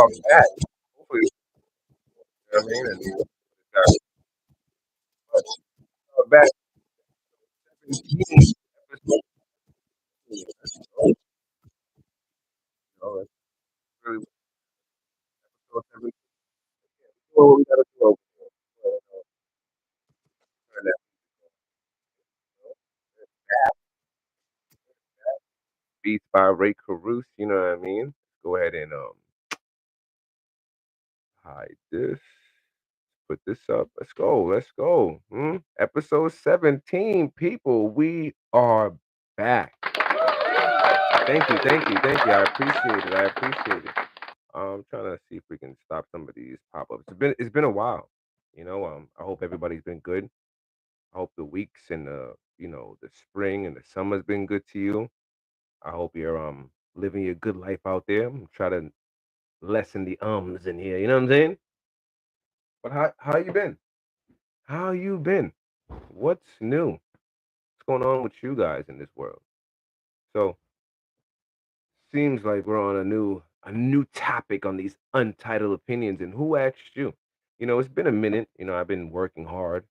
are back. Hopefully, you know what I mean? And we are back 17 episodes. You know, it's really episode 17. What we gotta do over here. Turn that beats by Ray Caruso, you know what I mean? Go ahead and hide this. Put this up. Let's go. Let's go. Episode 17, people. We are back. Thank you, thank you, thank you. I appreciate it. I appreciate it. I'm trying to see if we can stop some of these pop-ups. It's been a while. I hope everybody's been good. I hope the weeks and the spring and the summer's been good to you. I hope you're living your good life out there. Try to lessen the ums in here, you know what I'm saying? But how you been? How you been? What's new? What's going on with you guys in this world? So seems like we're on a new topic on these untitled opinions. And who asked you? It's been a minute. I've been working hard.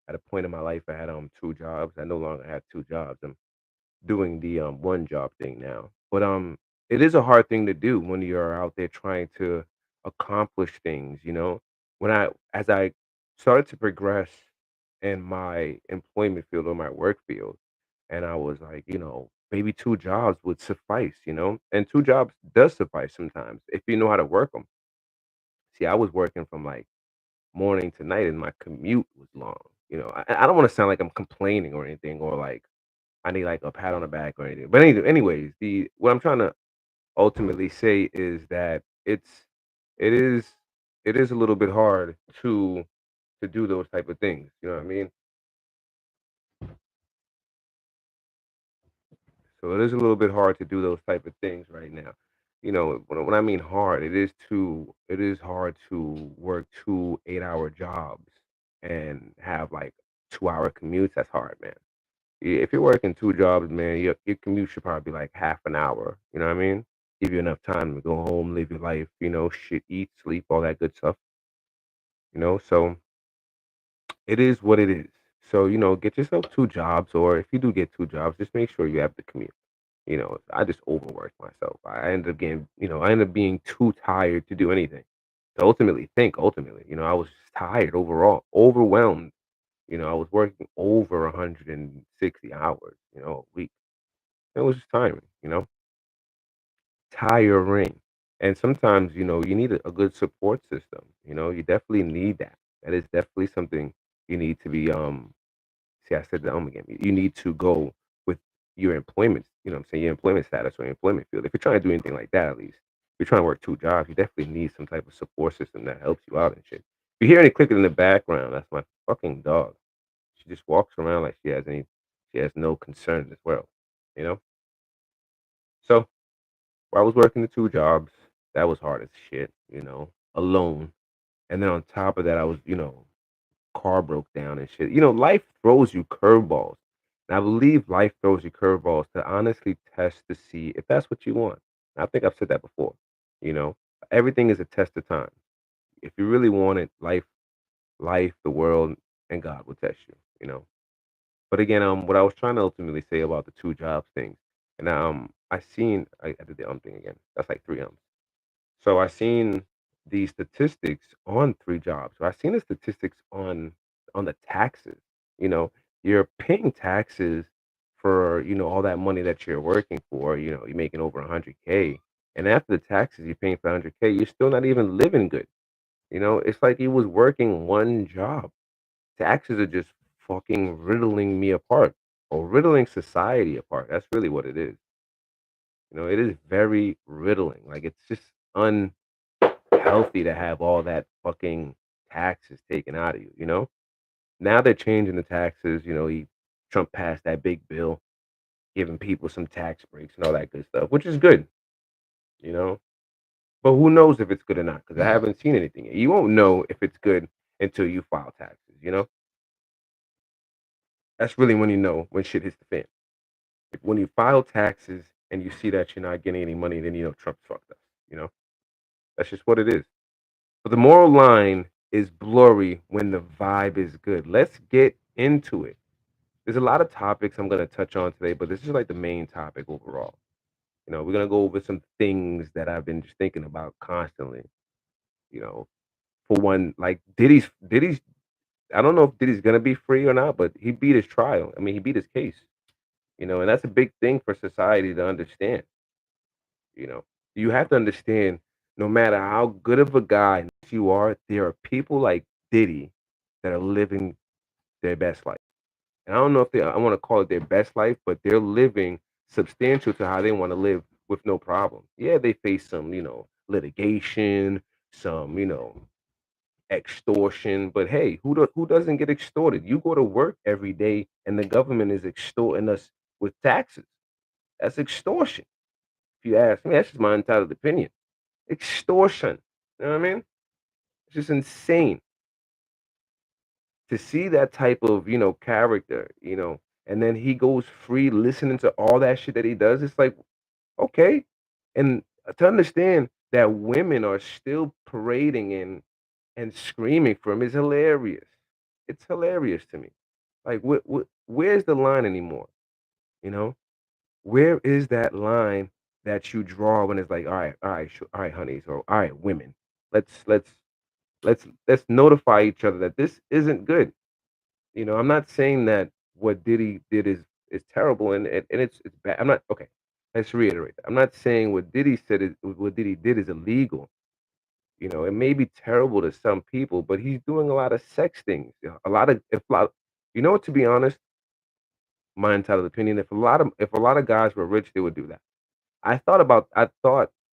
At a point in my life, I had two jobs. I no longer have two jobs. I'm doing the one job thing now. But it is a hard thing to do when you're out there trying to accomplish things. As I started to progress in my employment field or my work field, and I was like, maybe two jobs would suffice, and two jobs does suffice sometimes if you know how to work them. See, I was working from like morning to night, and my commute was long. I don't want to sound like I'm complaining or anything, or like I need like a pat on the back or anything. But anyways, the what I'm trying to ultimately say is that it is it is a little bit hard to do those type of things. You know what I mean? So it is a little bit hard to do those type of things right now. When I mean hard, it is hard to work 2 8-hour jobs and have like 2 hour commutes. That's hard, man. If you're working two jobs, man, your commute should probably be like half an hour. You know what I mean? Give you enough time to go home, live your life, shit, eat, sleep, all that good stuff. So it is what it is. So, get yourself two jobs, or if you do get two jobs, just make sure you have the commute. I just overworked myself. I ended up being too tired to do anything. To ultimately, I was just tired overall, overwhelmed. I was working over 160 hours, a week. It was just tiring. And sometimes, you need a good support system. You definitely need that. That is definitely something you need to be see, I said the again. You need to go with your employment, what I'm saying, your employment status or your employment field. If you're trying to do anything like that, at least, if you're trying to work two jobs, you definitely need some type of support system that helps you out and shit. If you hear any clicking in the background, that's my fucking dog. She just walks around like she has no concern in this world, you know? So, while I was working the two jobs, that was hard as shit, alone. And then on top of that, I was, car broke down and shit. Life throws you curveballs. And I believe life throws you curveballs to honestly test to see if that's what you want. And I think I've said that before. You know, everything is a test of time. If you really want it, life, the world, and God will test you. But again, what I was trying to ultimately say about the two jobs things, and I did the thing again. That's like three So I seen the statistics on three jobs. So I seen the statistics on the taxes. You know, you're paying taxes for all that money that you're working for. You're making over 100K, and after the taxes, you're paying for 100K. You're still not even living good. It's like he was working one job. Taxes are just fucking riddling me apart, or riddling society apart. That's really what it is. It is very riddling. Like it's just unhealthy to have all that fucking taxes taken out of you. Now they're changing the taxes. Trump passed that big bill giving people some tax breaks and all that good stuff, which is good, you know. But who knows if it's good or not? Because I haven't seen anything yet. You won't know if it's good until you file taxes. That's really when you know when shit hits the fan. Like when you file taxes and you see that you're not getting any money, then Trump's fucked us. You know, That's just what it is. But the moral line is blurry when the vibe is good. Let's get into it. There's a lot of topics I'm going to touch on today, but this is like the main topic overall. We're going to go over some things that I've been just thinking about constantly. You know, for one, like Diddy's I don't know if Diddy's going to be free or not, but he beat his trial. I mean, he beat his case, and that's a big thing for society to understand. You know, you have to understand no matter how good of a guy you are, there are people like Diddy that are living their best life. And I don't know if I want to call it their best life, but they're living substantial to how they want to live with no problem. Yeah, they face some, litigation, some, extortion, but hey, who doesn't get extorted? You go to work every day and the government is extorting us with taxes. That's extortion. If you ask me, that's just my entitled opinion. Extortion. You know what I mean? It's just insane to see that type of, character, and then he goes free listening to all that shit that he does. It's like, okay. And to understand that women are still parading and screaming for him is hilarious. It's hilarious to me. Like, where's the line anymore? You know, where is that line that you draw when it's like, all right, sure, all right, honeys, or all right, women, let's let's notify each other that this isn't good. I'm not saying that what Diddy did is terrible and it's bad. I'm not okay. Let's reiterate that. I'm not saying what Diddy did is illegal. It may be terrible to some people, but he's doing a lot of sex things. A lot of if a lot, to be honest, my entitled opinion, if a lot of guys were rich, they would do that. I thought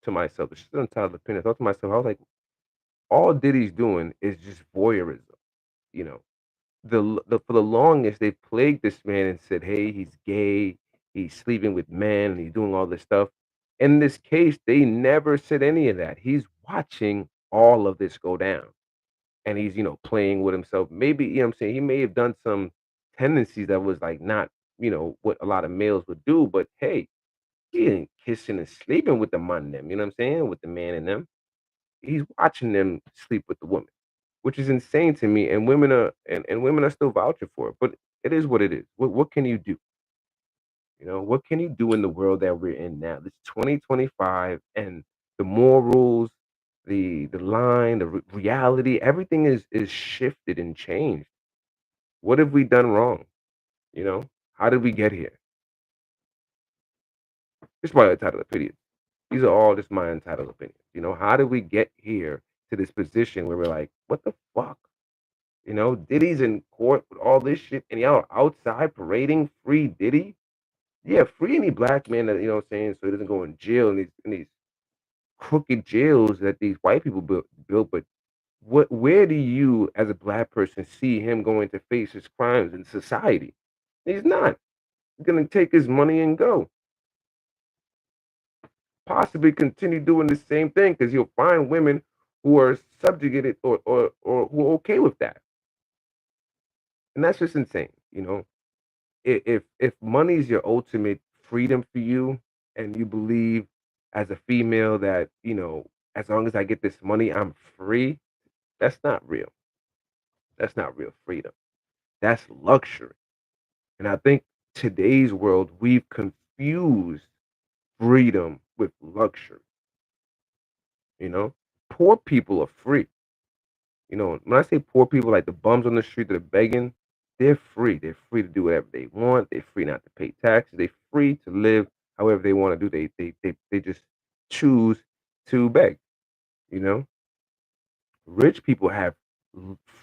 to myself, this is an entitled opinion. I thought to myself, I was like, all Diddy's doing is just voyeurism. You know, for the longest they plagued this man and said, "Hey, he's gay, he's sleeping with men, and he's doing all this stuff." In this case, they never said any of that. He's watching all of this go down, and he's playing with himself. Maybe what I'm saying, he may have done some tendencies that was like not what a lot of males would do, but hey, he ain't kissing and sleeping with the man them. You know what I'm saying? With the man in them, he's watching them sleep with the woman, which is insane to me. And women are still vouching for it. But it is what it is. What can you do? What can you do in the world that we're in now? It's 2025, and the morals, the line, the reality, everything is shifted and changed. What have we done wrong? How did we get here? It's my entitled opinion. These are all just my entitled opinions. How did we get here to this position where we're like, what the fuck? Diddy's in court with all this shit, and y'all are outside parading free Diddy. Yeah, free any black man that what I'm saying, so he doesn't go in jail in these crooked jails that these white people built. But where do you, as a black person, see him going to face his crimes in society? He's not. He's gonna take his money and go. Possibly continue doing the same thing because you'll find women who are subjugated or who are okay with that, and that's just insane. If money is your ultimate freedom for you and you believe as a female that as long as I get this money I'm free, that's not real. That's not real freedom. That's luxury. And I think today's world we've confused freedom with luxury. you know Poor people are free. When I say poor people, like the bums on the street that are begging, they're free. They're free to do whatever they want. They're free not to pay taxes. They're free to live however they want to do. They just choose to beg. You know, rich people have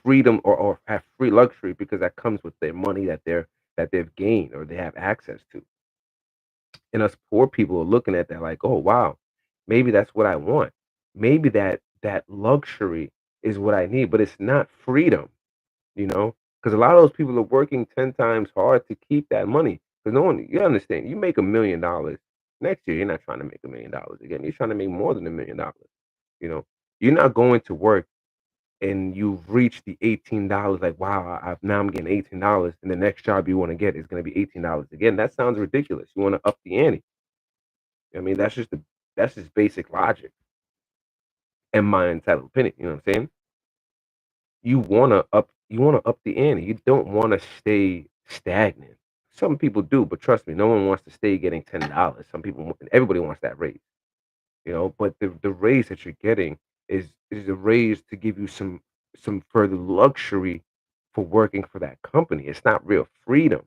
freedom or have free luxury because that comes with their money that they've gained or they have access to. And us poor people are looking at that like, oh wow, maybe that's what I want. Maybe that luxury is what I need, but it's not freedom. Because a lot of those people are working 10 times hard to keep that money. Because no one, you understand, you make $1 million next year, you're not trying to make $1 million again. You're trying to make more than $1 million. You know, you're not going to work and you've reached the $18. Like, wow, now I'm getting $18, and the next job you want to get is going to be $18 again. That sounds ridiculous. You want to up the ante. I mean, that's just basic logic. in my entitled opinion, you know what I'm saying? You wanna up the ante. You don't wanna stay stagnant. Some people do, but trust me, no one wants to stay getting $10. Everybody wants that raise, but the raise that you're getting is a raise to give you some further luxury for working for that company. It's not real freedom.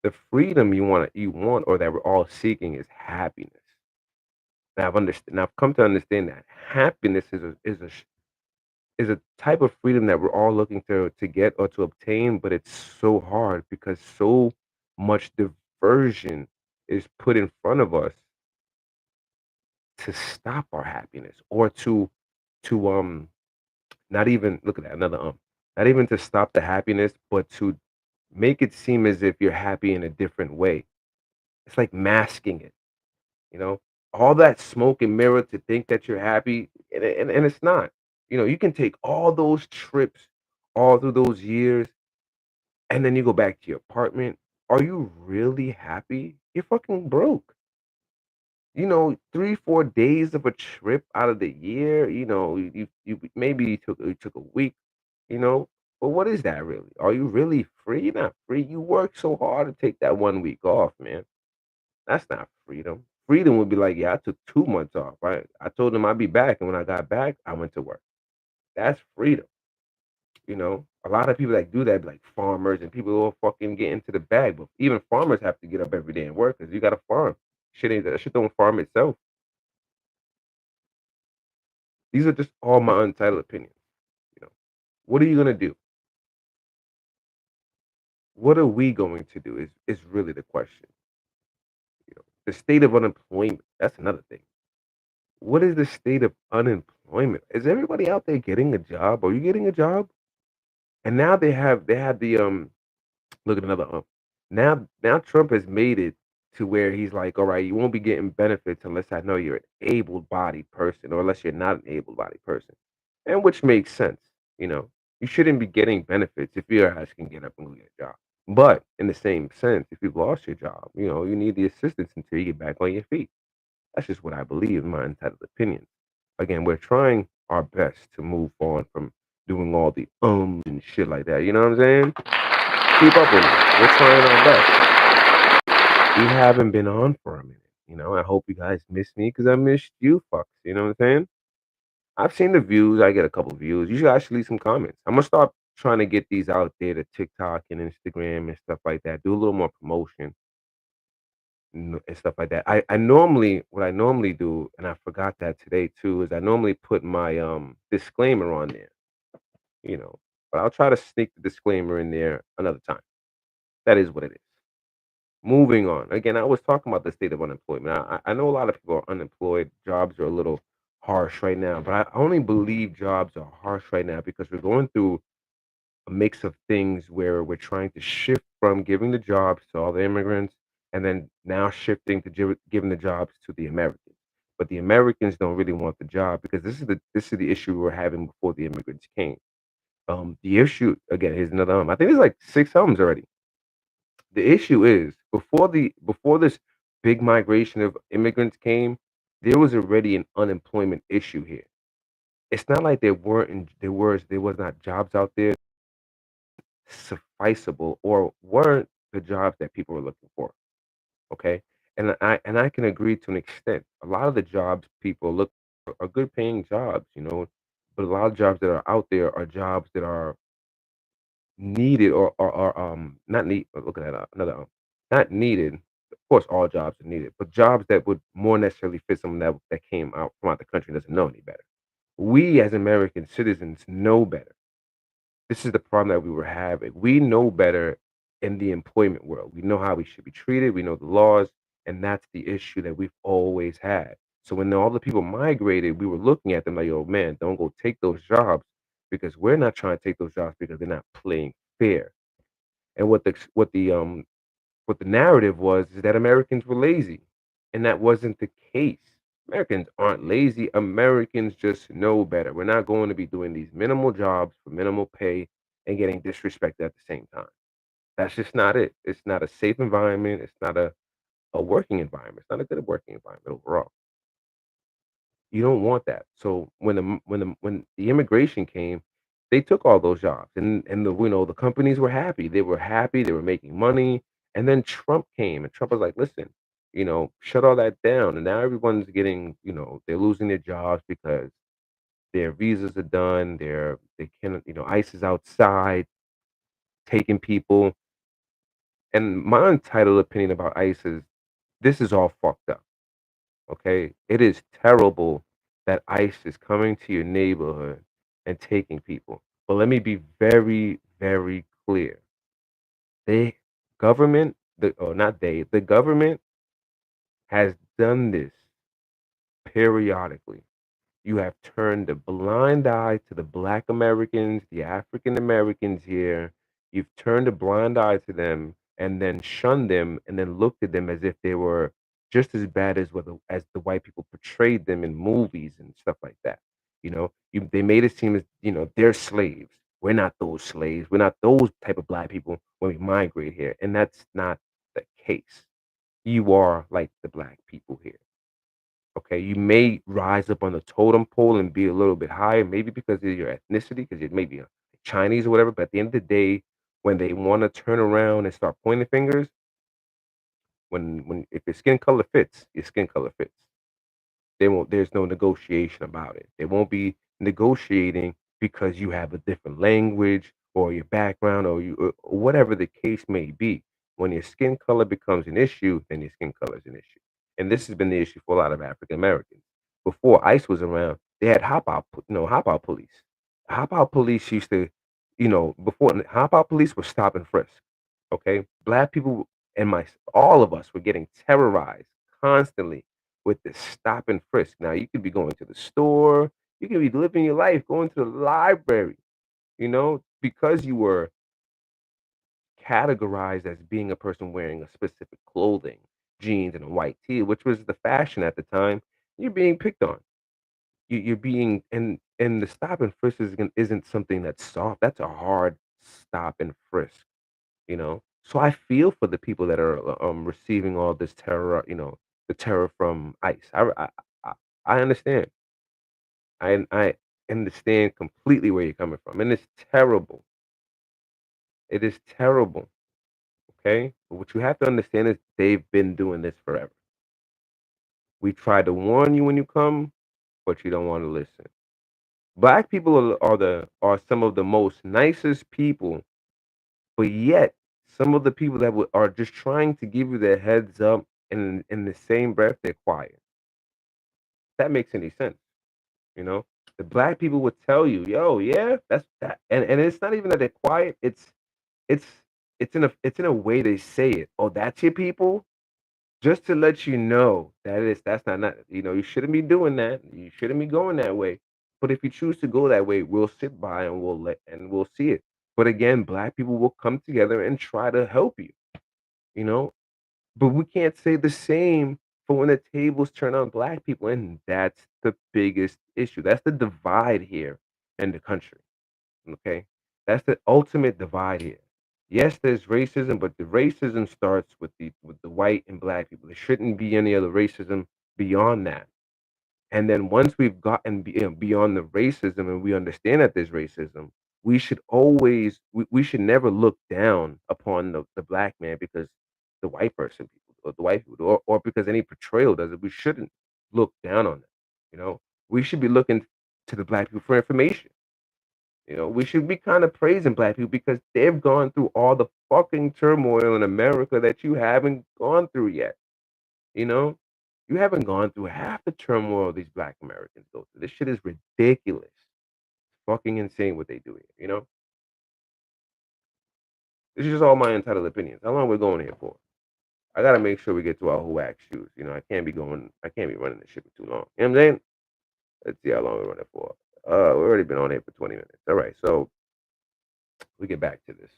The freedom you want or that we're all seeking is happiness. Now I've come to understand that happiness is a type of freedom that we're all looking to get or to obtain, but it's so hard because so much diversion is put in front of us to stop our happiness or to not even look at that another not even to stop the happiness, but to make it seem as if you're happy in a different way. It's like masking it, you know, all that smoke and mirror to think that you're happy, and it's not. You can take all those trips all through those years, and then you go back to your apartment. Are you really happy? You're fucking broke. 3, 4 days of a trip out of the year, you maybe you took a week, you know, but what is that really? Are you really free? You're not free. You work so hard to take that 1 week off, man. That's not freedom. Freedom would be like, yeah, I took 2 months off, right? I told them I'd be back, and when I got back, I went to work. That's freedom. A lot of people that do that, be like farmers and people who will fucking get into the bag. But even farmers have to get up every day and work because you got to farm. Shit don't farm itself. These are just all my untitled opinions. You know, what are you gonna do? What are we going to do? Is really the question. The state of unemployment. That's another thing. What is the state of unemployment? Is everybody out there getting a job? Are you getting a job? And now they have the look at another now Trump has made it to where he's like, all right, you won't be getting benefits unless I know you're an able-bodied person or unless you're not an able-bodied person. And which makes sense, you know. You shouldn't be getting benefits if your ass can get up and go get a job. But in the same sense, if you've lost your job, you need the assistance until you get back on your feet. That's just what I believe in my entitled opinion. Again, we're trying our best to move on from doing all the and shit like that. You know what I'm saying? Keep up with us. We're trying our best. We haven't been on for a minute. I hope you guys miss me because I missed you fucks. You know what I'm saying? I've seen the views. I get a couple views. You should actually leave some comments. I'm gonna start trying to get these out there to TikTok and Instagram and stuff like that. Do a little more promotion and stuff like that. What I normally do, and I forgot that today too, is I normally put my disclaimer on there. You know, but I'll try to sneak the disclaimer in there another time. That is what it is. Moving on. Again, I was talking about the state of unemployment. I know a lot of people are unemployed. Jobs are a little harsh right now, but I only believe jobs are harsh right now because we're going through a mix of things where we're trying to shift from giving the jobs to all the immigrants and then now shifting to giving the jobs to the Americans. But the Americans don't really want the job because this is the issue we were having before the immigrants came. The issue again, here's another I think there's like 6 already. The issue is before this big migration of immigrants came, there was already an unemployment issue here. It's not like there was not jobs out there sufficeable or weren't the jobs that people were looking for. Okay. And I can agree to an extent. A lot of the jobs people look for are good paying jobs, but a lot of jobs that are out there are jobs that are needed or not need look at that another not needed. Of course, all jobs are needed, but jobs that would more necessarily fit someone that came out from out the country and doesn't know any better. We as American citizens know better. This is the problem that we were having. We know better in the employment world. We know how we should be treated. We know the laws, and that's the issue that we've always had. So when all the people migrated, we were looking at them like, "Oh man, don't go take those jobs because we're not trying to take those jobs because they're not playing fair." And what the narrative was is that Americans were lazy, and that wasn't the case. Americans aren't lazy. Americans just know better. We're not going to be doing these minimal jobs for minimal pay and getting disrespected at the same time. That's just not it. It's not a safe environment. It's not a working environment. It's not a good working environment overall. You don't want that. So when the immigration came, they took all those jobs, and the companies were happy. They were happy. They were making money. And then Trump came, and Trump was like, "Listen, shut all that down." And now everyone's getting, they're losing their jobs because their visas are done. They can, ICE is outside taking people. And my untitled opinion about ICE is this is all fucked up. Okay, it is terrible that ICE is coming to your neighborhood and taking people. But let me be very, very clear. They government, the government has done this periodically. You have turned a blind eye to the Black Americans, the African Americans here. You've turned a blind eye to them and then shunned them and then looked at them as if they were just as bad as the white people portrayed them in movies and stuff like that. They made it seem as they're slaves. We're not those slaves. We're not those type of black people when we migrate here, and that's not the case. You are like the black people here. Okay, you may rise up on the totem pole and be a little bit higher, maybe because of your ethnicity, because you may be a Chinese or whatever. But at the end of the day, when they want to turn around and start pointing fingers, when if your skin color fits, your skin color fits. There's no negotiation about it. They won't be negotiating because you have a different language or your background or whatever the case may be. When your skin color becomes an issue, then your skin color is an issue. And this has been the issue for a lot of African Americans. Before ICE was around, they had hop out police. Hop out police used to, before hop out police were stop and frisk. Okay, black people and all of us were getting terrorized constantly with this stop and frisk. Now you could be going to the store, you could be living your life, going to the library, because you were categorized as being a person wearing a specific clothing, jeans and a white tee, which was the fashion at the time. You're being picked on. You're being and the stop and frisk isn't something that's soft. That's a hard stop and frisk. So I feel for the people that are receiving all this terror. The terror from ICE. I I understand. I understand completely where you're coming from, and it's terrible. It is terrible. Okay, but what you have to understand is they've been doing this forever. We try to warn you when you come, but you don't want to listen. Black people are some of the most nicest people, but yet some of the people that are just trying to give you the heads up, and in the same breath they're quiet. If that makes any sense. You know, the black people would tell you, "Yo, yeah, that's that," and it's not even that they're quiet. It's it's in a way they say it. Oh, that's your people, just to let you know that's not you shouldn't be doing that. You shouldn't be going that way. But if you choose to go that way, we'll sit by and we'll see it. But again, black people will come together and try to help you. You know, but we can't say the same for when the tables turn on black people, and that's the biggest issue. That's the divide here in the country. Okay, that's the ultimate divide here. Yes, there's racism, but the racism starts with the white and black people. There shouldn't be any other racism beyond that. And then once we've gotten beyond the racism and we understand that there's racism, we should never look down upon the black man because the white person or the white people or because any portrayal does it. We shouldn't look down on them. We should be looking to the black people for information. We should be kind of praising black people because they've gone through all the fucking turmoil in America that you haven't gone through yet. You know, you haven't gone through half the turmoil these black Americans go through. This shit is ridiculous. Fucking insane what they do here. This is just all my entitled opinions. How long we going here for? I gotta make sure we get to our who act shoes. I can't be running this shit for too long. You know what I'm saying? Let's see how long we're running for. We've already been on here for 20 minutes. All right, so we get back to this.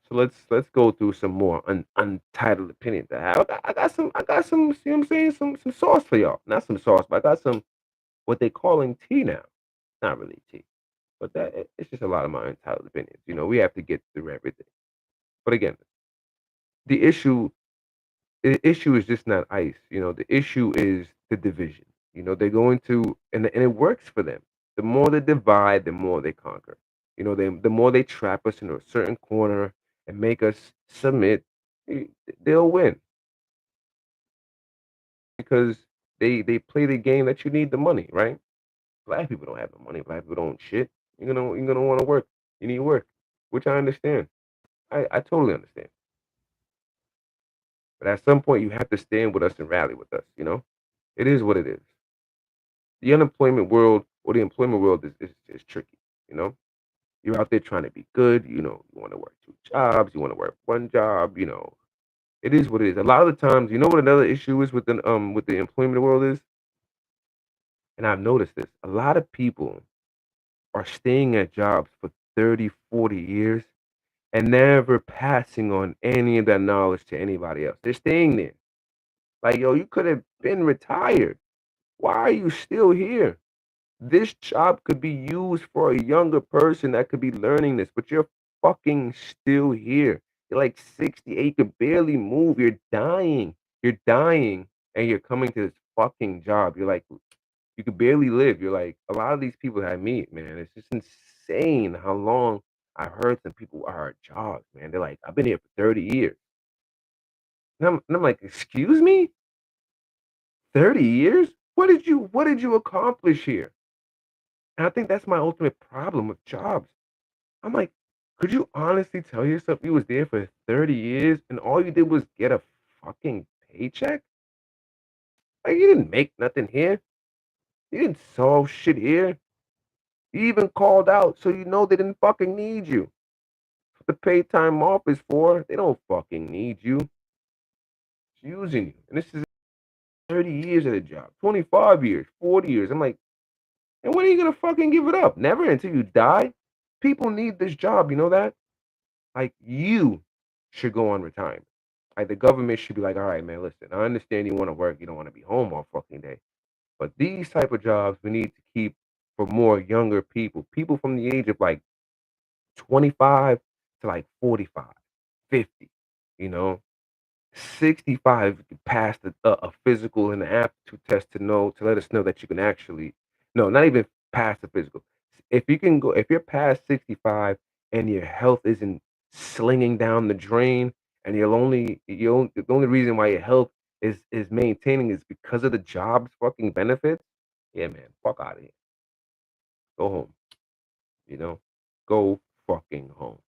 So let's go through some more untitled opinions I have. I got some. See what I'm saying? Some sauce for y'all. Not some sauce, but I got some what they calling tea now. Not really tea, but it's just a lot of my entitled opinions. We have to get through everything. But again, the issue is just not ICE. The issue is the division. They're going to, and it works for them. The more they divide, the more they conquer. The more they trap us into a certain corner and make us submit, eh, they'll win because they play the game that you need the money, right? Black people don't have no money. Black people don't shit. You're gonna want to work. You need work, which I understand. I totally understand. But at some point, you have to stand with us and rally with us. It is what it is. The unemployment world or the employment world is tricky. You know, you're out there trying to be good. You want to work two jobs. You want to work one job. It is what it is. A lot of the times, you know what another issue is with the employment world is, and I've noticed this. A lot of people are staying at jobs for 30, 40 years and never passing on any of that knowledge to anybody else. They're staying there. Like, yo, you could have been retired. Why are you still here? This job could be used for a younger person that could be learning this, but you're fucking still here. You're like 68, you can barely move. You're dying. You're dying, and you're coming to this fucking job. You're like, you could barely live. You're like, a lot of these people that I meet, man, it's just insane how long I heard some people are at jobs, man. They're like, I've been here for 30 years. And I'm like, excuse me? 30 years? What did you accomplish here? And I think that's my ultimate problem with jobs. I'm like, could you honestly tell yourself you was there for 30 years and all you did was get a fucking paycheck? Like you didn't make nothing here. You didn't solve shit here. You even called out so you know they didn't fucking need you. The paid time off is for. They don't fucking need you. It's using you. And this is 30 years at a job, 25 years, 40 years. I'm like, and when are you gonna fucking give it up? Never until you die. People need this job, you know that? Like you should go on retirement. Like the government should be like, all right, man, listen, I understand you want to work, you don't want to be home all fucking day. But these type of jobs we need to keep for more younger people. People from the age of like 25 to like 45, 50, you know. 65 you passed a physical and an aptitude test to let us know that you can actually no, not even pass the physical. If you're past 65 and your health isn't slinging down the drain and the only reason why your health is maintaining is because of the job's fucking benefits, yeah, man, fuck out of here. Go home, you know? Go fucking home.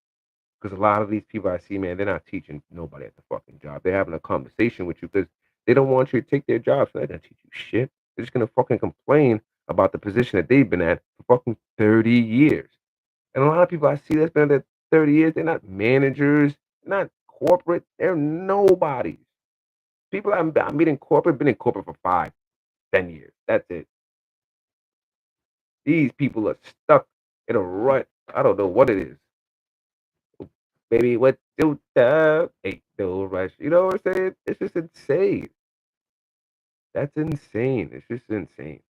Because a lot of these people I see, man, they're not teaching nobody at the fucking job. They're having a conversation with you because they don't want you to take their job. So they're not gonna teach you shit. They're just gonna fucking complain about the position that they've been at for fucking 30 years. And a lot of people I see that's been at 30 years, they're not managers, they're not corporate, they're nobodies. People I meet in corporate, been in corporate for 5, 10 years. That's it. These people are stuck in a rut. I don't know what it is. Baby, what do the ain't no rush. You know what I'm saying? It's just insane. That's insane. It's just insane.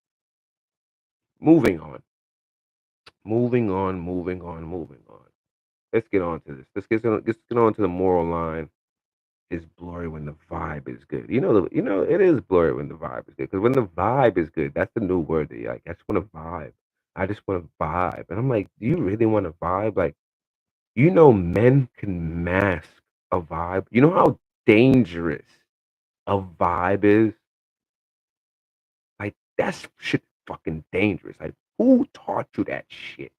Moving on. Moving on, moving on, moving on. Let's get on to this. Let's get on to the moral line. Is blurry when the vibe is good. It is blurry when the vibe is good. Because when the vibe is good, that's the new word that you like. I just want to vibe. I just want to vibe. And I'm like, do you really want to vibe? Like, men can mask a vibe. You know how dangerous a vibe is? Like, that's shit fucking dangerous. Like, who taught you that shit?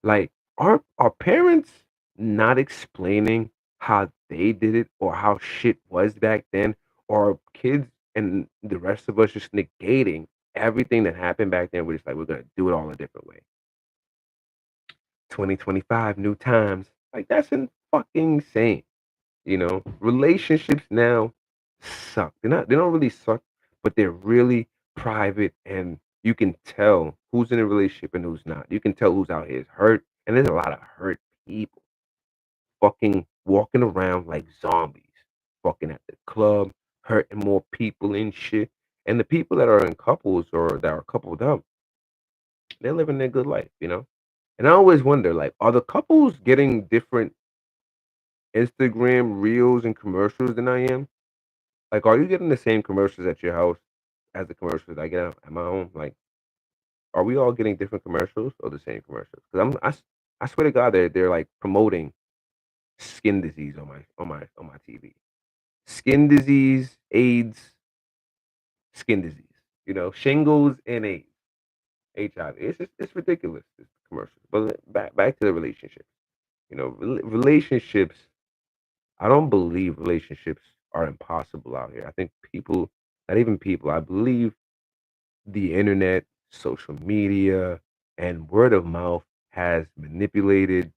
Like, are our parents not explaining how they did it or how shit was back then? Or are kids and the rest of us just negating everything that happened back then? We're just like, we're gonna do it all a different way. 2025, new times. Like, that's fucking insane. Relationships now suck. They don't really suck, but they're really private and you can tell who's in a relationship and who's not. You can tell who's out here is hurt, and there's a lot of hurt people fucking walking around like zombies, fucking at the club, hurting more people and shit. And the people that are in couples or that are coupled up, they're living their good life. And I always wonder, like, are the couples getting different Instagram reels and commercials than I am? Like, are you getting the same commercials at your house as the commercials I get at my home, like, are we all getting different commercials or the same commercials? Because I swear to God, they're like promoting skin disease on my TV. Skin disease, AIDS, skin disease. You know, shingles and AIDS, HIV. It's ridiculous. This commercials. But back to the relationship. You know, relationships. I don't believe relationships are impossible out here. I think people, not even people. I believe the internet, social media, and word of mouth has manipulated,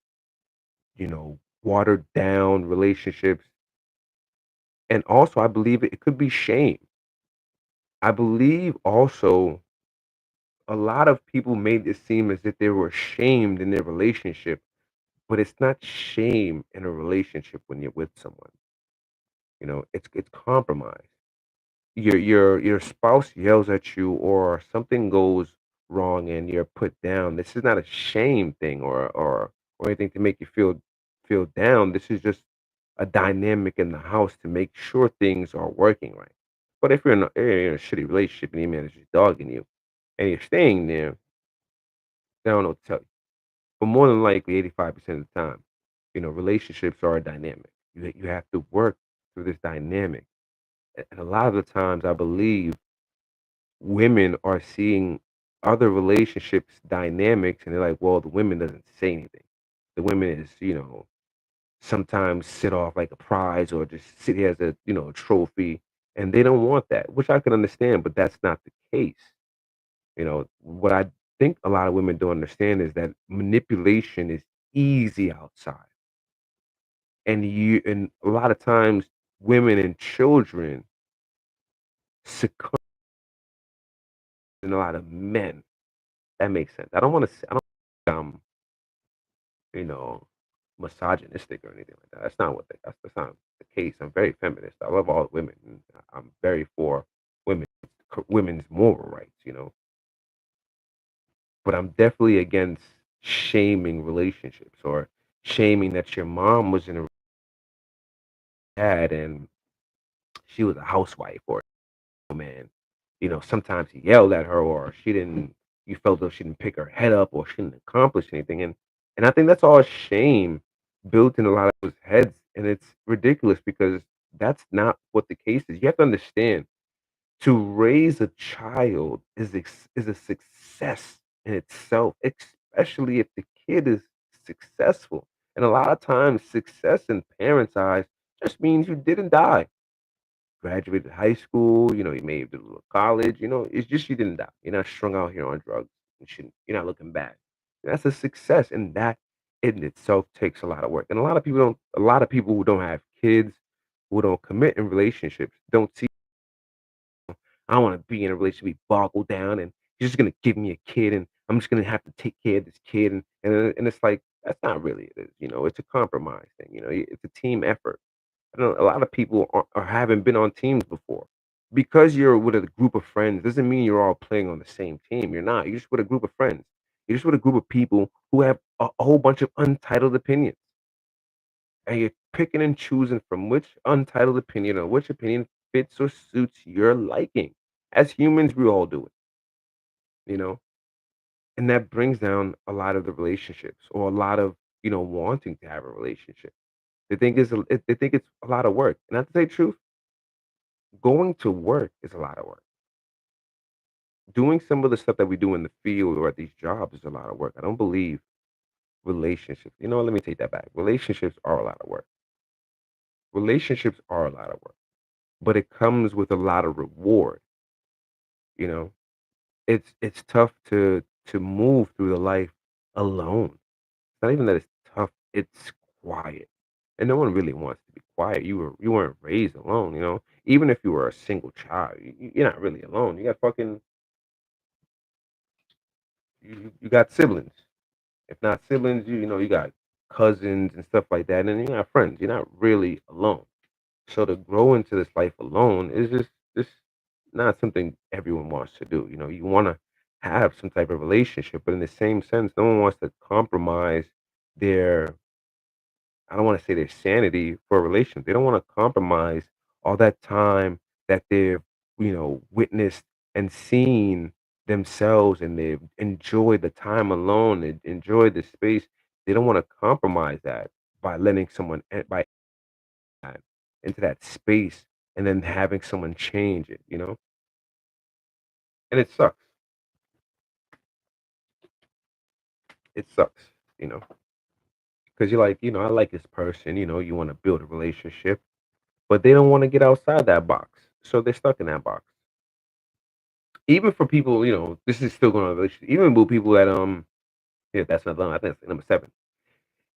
watered down relationships. And also, I believe it could be shame. I believe also a lot of people made it seem as if they were ashamed in their relationship, but it's not shame in a relationship when you're with someone. It's compromise. Your spouse yells at you or something goes wrong and you're put down. This is not a shame thing or anything to make you feel down. This is just a dynamic in the house to make sure things are working right. But if you're in a shitty relationship and your man is just dogging you and you're staying there, I don't know what to tell you. But more than likely, 85% of the time, relationships are a dynamic. You have to work through this dynamic. And a lot of the times, I believe women are seeing other relationships dynamics and they're like, well, the women doesn't say anything. The women is, sometimes sit off like a prize or just sit here as a trophy. And they don't want that, which I can understand, but that's not the case. What I think a lot of women don't understand is that manipulation is easy outside. And a lot of times women and children succumb to a lot of men. That makes sense. I don't um you know, misogynistic or anything like that. That's not the case. I'm very feminist. I love all women. And I'm very for women, women's moral rights. But I'm definitely against shaming relationships or shaming that your mom was in a dad and she was a housewife or a man. Sometimes he yelled at her or she didn't. You felt though she didn't pick her head up or she didn't accomplish anything. And I think that's all shame built in a lot of people's heads, and it's ridiculous because that's not what the case is. You have to understand to raise a child is a success in itself, especially if the kid is successful. And a lot of times, success in parents' eyes just means you didn't die, graduated high school, you may have did a little college, it's just you didn't die. You're not strung out here on drugs and shit. You're not looking bad. That's a success, and that in itself takes a lot of work. And a lot of people who don't have kids, who don't commit in relationships, don't see. I don't want to be in a relationship, be boggled down, and you're just gonna give me a kid, and I'm just gonna have to take care of this kid, and it's like that's not really it is. It's a compromise thing. It's a team effort. I know a lot of people are haven't been on teams before. Because you're with a group of friends doesn't mean you're all playing on the same team. You're not. You're just with a group of friends. You're just with a group of people who have a whole bunch of untitled opinions. And you're picking and choosing from which untitled opinion or which opinion fits or suits your liking. As humans, we all do it, you know? And that brings down a lot of the relationships or a lot of, wanting to have a relationship. They think it's a lot of work. And not to say truth, going to work is a lot of work. Doing some of the stuff that we do in the field or at these jobs is a lot of work. I don't believe relationships. Let me take that back. Relationships are a lot of work. Relationships are a lot of work, but it comes with a lot of reward. You know, it's tough to move through the life alone. It's not even that it's tough; it's quiet, and no one really wants to be quiet. You weren't raised alone. Even if you were a single child, you're not really alone. You got fucking you got siblings. If not siblings, you got cousins and stuff like that, and then you got friends. You're not really alone. So to grow into this life alone is just not something everyone wants to do. You want to have some type of relationship, but in the same sense, no one wants to compromise their I don't want to say their sanity for a relationship. They don't want to compromise all that time that they've witnessed and seeing themselves, and they enjoy the time alone and enjoy the space. They don't want to compromise that by letting someone by that into that space and then having someone change it, and it sucks. It sucks, because you're like, I like this person, you want to build a relationship, but they don't want to get outside that box, so they're stuck in that box. Even for people, this is still going on relationship. Even with people that yeah, that's another one. I think that's number 7.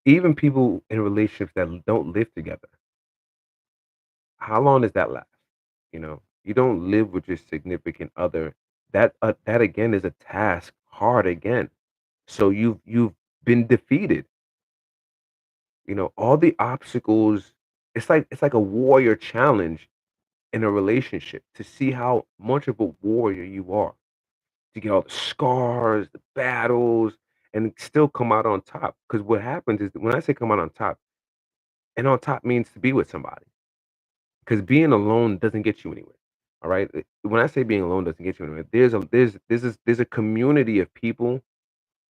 Even people in relationships that don't live together, how long does that last? You don't live with your significant other. That again is a task hard again. So you've been defeated. All the obstacles. It's like a warrior challenge in a relationship to see how much of a warrior you are. To get all the scars, the battles, and still come out on top. Because what happens is when I say come out on top, and on top means to be with somebody. Because being alone doesn't get you anywhere. All right. When I say being alone doesn't get you anywhere, there's a community of people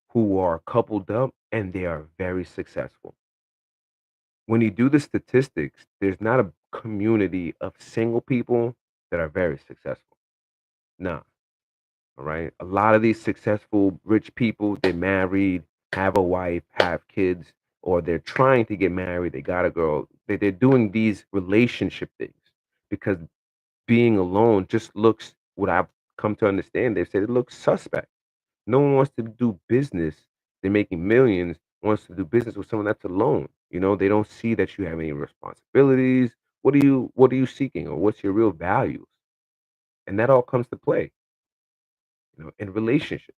who are coupled up and they are very successful. When you do the statistics, there's not a community of single people that are very successful. No. All right. A lot of these successful rich people, they're married, have a wife, have kids, or they're trying to get married. They got a girl. They're doing these relationship things because being alone just looks, what I've come to understand, they said it looks suspect. No one wants to do business. They're making millions, wants to do business with someone that's alone. They don't see that you have any responsibilities. What are you seeking, or what's your real values? And that all comes to play, in relationships,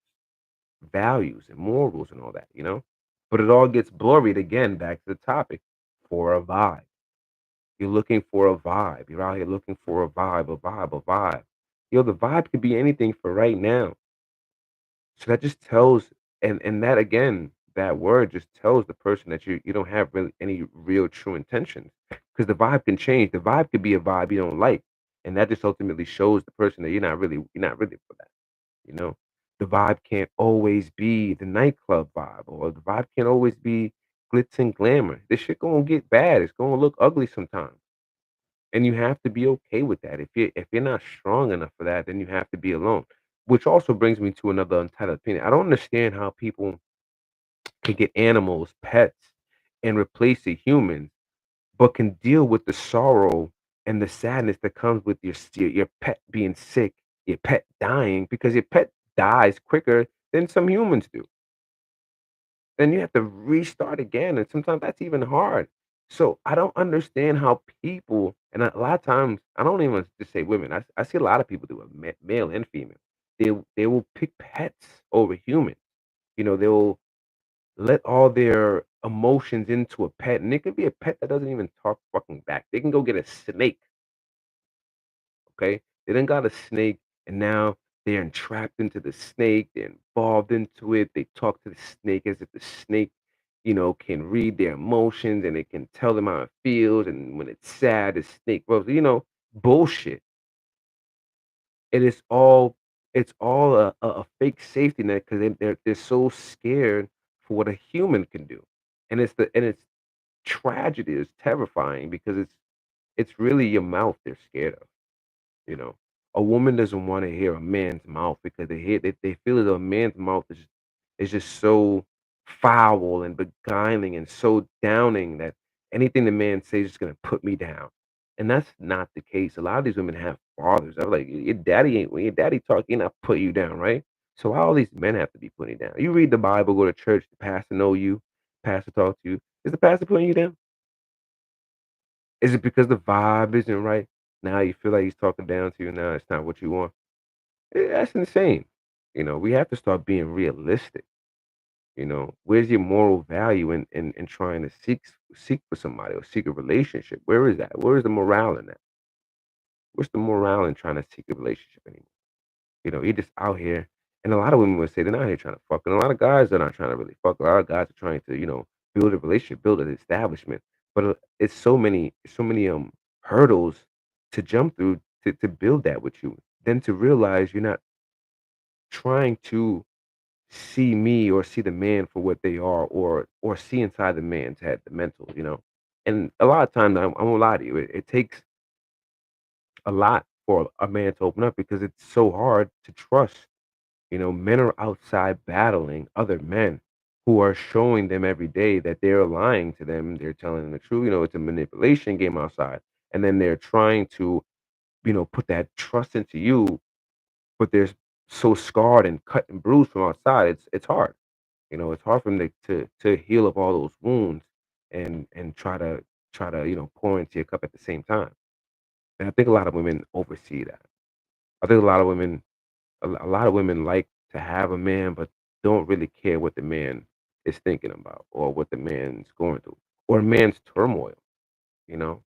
values and morals and all that. But it all gets blurred again back to the topic for a vibe. You're looking for a vibe. You're out here looking for a vibe, a vibe, a vibe. The vibe could be anything for right now. So that just tells, and that again, that word just tells the person that you don't have really any real true intentions. Because the vibe can change. The vibe could be a vibe you don't like. And that just ultimately shows the person that you're not really for that. You know? The vibe can't always be the nightclub vibe, or the vibe can't always be glitz and glamour. This shit gonna get bad. It's gonna look ugly sometimes. And you have to be okay with that. If you're not strong enough for that, then you have to be alone. Which also brings me to another untitled opinion. I don't understand how people can get animals, pets, and replace the humans, but can deal with the sorrow and the sadness that comes with your pet being sick, your pet dying, because your pet dies quicker than some humans do. Then you have to restart again, and sometimes that's even hard. So I don't understand how people, and a lot of times I don't even just say women. I see a lot of people do it, male and female. They will pick pets over humans. They will let all their emotions into a pet, and it could be a pet that doesn't even talk fucking back. They can go get a snake. Okay? They then got a snake, and now they're entrapped into the snake. They're involved into it. They talk to the snake as if the snake, can read their emotions, and it can tell them how it feels. And when it's sad, the snake rubs, bullshit. It is all, it's all a fake safety net because they're so scared for what a human can do. And it's tragedy, it's terrifying because it's really your mouth they're scared of. You know, a woman doesn't want to hear a man's mouth because they feel as though a man's mouth is just so foul and beguiling and so downing that anything the man says is gonna put me down. And that's not the case. A lot of these women have fathers. I'm like, your daddy ain't when your daddy talk, he not put you down, right? So why all these men have to be putting you down? You read the Bible, go to church, the pastor know you, pastor talk to you. Is the pastor putting you down? Is it because the vibe isn't right? Now you feel like he's talking down to you. Now it's not what you want. That's insane. We have to start being realistic. Where's your moral value in trying to seek for somebody or seek a relationship? Where is that? Where is the morale in that? What's the morale in trying to seek a relationship anymore? You're just out here, and a lot of women would say they're not here trying to fuck, and a lot of guys are not trying to really fuck. A lot of guys are trying to, build a relationship, build an establishment. But it's so many hurdles to jump through to build that with you. then to realize you're not trying to see me or see the man for what they are, or see inside the man's head, the mental, And a lot of times, I won't lie to you, it takes a lot for a man to open up because it's so hard to trust. Men are outside battling other men who are showing them every day that they're lying to them. They're telling them the truth. It's a manipulation game outside. And then they're trying to, put that trust into you, but they're so scarred and cut and bruised from outside. It's hard. It's hard for them to heal up all those wounds and try to pour into your cup at the same time. And I think a lot of women oversee that. I think a lot of women like to have a man, but don't really care what the man is thinking about or what the man's going through or a man's turmoil. You know,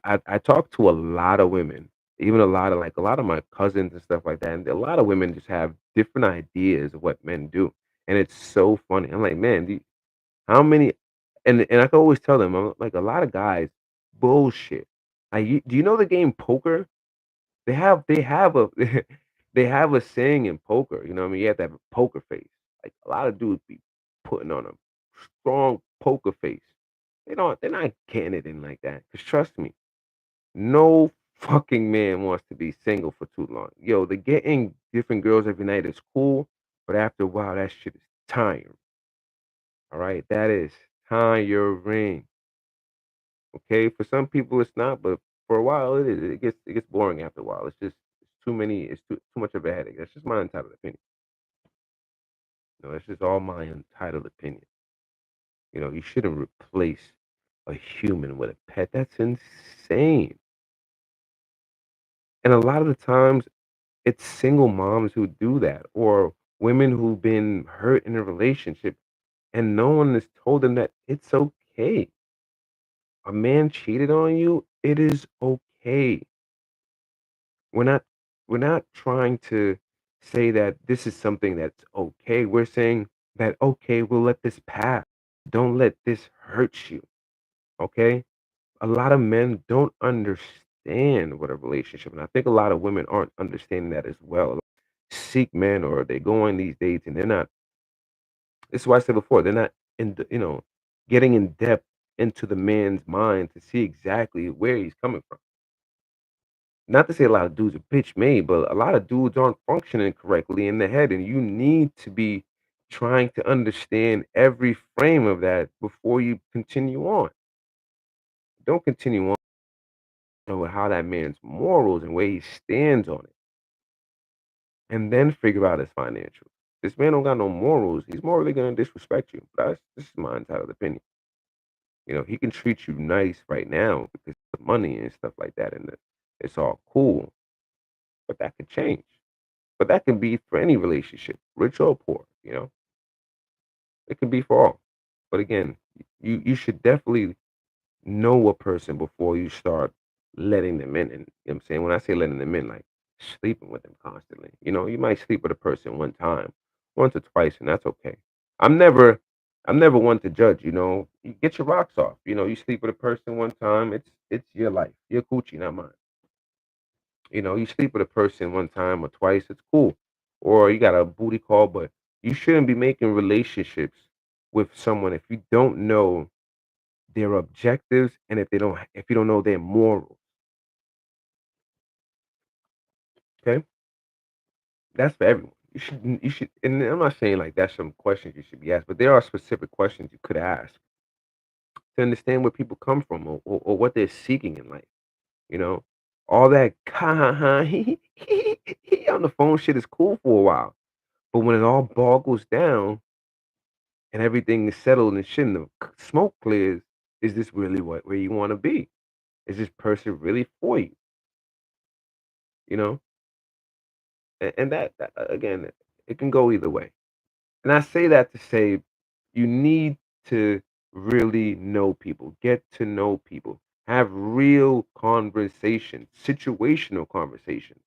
I talk to a lot of women, even a lot of my cousins and stuff like that, and a lot of women just have different ideas of what men do, and it's so funny. I'm like, man, how many? And I can always tell them, I'm like, a lot of guys bullshit. Do you know the game poker? They have a they have a saying in poker, you know what I mean? You have to have a poker face. Like, a lot of dudes be putting on a strong poker face. They're not getting it in like that. Cause trust me, no fucking man wants to be single for too long. Yo, the getting different girls every night is cool, but after a while, that shit is tiring. All right, that is tiring. Okay, for some people it's not, but for a while it is. It gets boring after a while. It's too many. It's too much of a headache. That's just my entitled opinion. That's just all my entitled opinion. You shouldn't replace a human with a pet. That's insane. And a lot of the times it's single moms who do that, or women who've been hurt in a relationship, and no one has told them that it's okay. A man cheated on you. It is okay. We're not we're not trying to say that this is something that's okay. We're saying that, okay, we'll let this pass. Don't let this hurt you. Okay? A lot of men don't understand what a relationship, and I think a lot of women aren't understanding that as well. Seek men, or they go on these dates and they're not, this is why I said before, they're not getting in depth into the man's mind to see exactly where he's coming from. Not to say a lot of dudes are bitch made, but a lot of dudes aren't functioning correctly in the head, and you need to be trying to understand every frame of that before you continue on. Don't continue on with how that man's morals and where he stands on it, and then figure out his financial. This man don't got no morals. He's morally gonna disrespect you. This is my entitled opinion. He can treat you nice right now because of the money and stuff like that, and it's all cool, but that could change. But that can be for any relationship, rich or poor, It can be for all. But again, you should definitely know a person before you start letting them in. And what I'm saying, when I say letting them in, like sleeping with them constantly. You might sleep with a person one time, once or twice, and that's okay. I'm never I'm never one to judge, You get your rocks off. You sleep with a person one time, it's your life. Your coochie, not mine. You sleep with a person one time or twice, it's cool. Or you got a booty call, but you shouldn't be making relationships with someone if you don't know their objectives and if you don't know their morals. Okay? That's for everyone. You should, and I'm not saying like that's some questions you should be asked, but there are specific questions you could ask to understand where people come from, or what they're seeking in life. You know, all that on the phone shit is cool for a while. But when it all boggles down and everything is settled and shit and the smoke clears, is this really where you want to be? Is this person really for you? You know, and that again, it can go either way. And I say that to say you need to really know people, get to know people, have real conversation, situational conversation,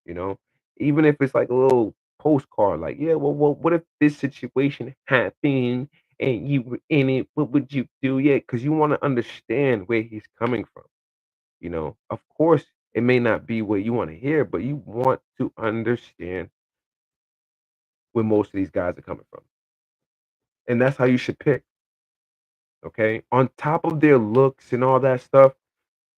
you know, even if it's like a little postcard, like, yeah, well, what if this situation happened and you were in it? What would you do? Yeah, because you want to understand where he's coming from. Of course, It may not be what you wanna hear, but you want to understand where most of these guys are coming from, and that's how you should pick, okay? On top of their looks and all that stuff,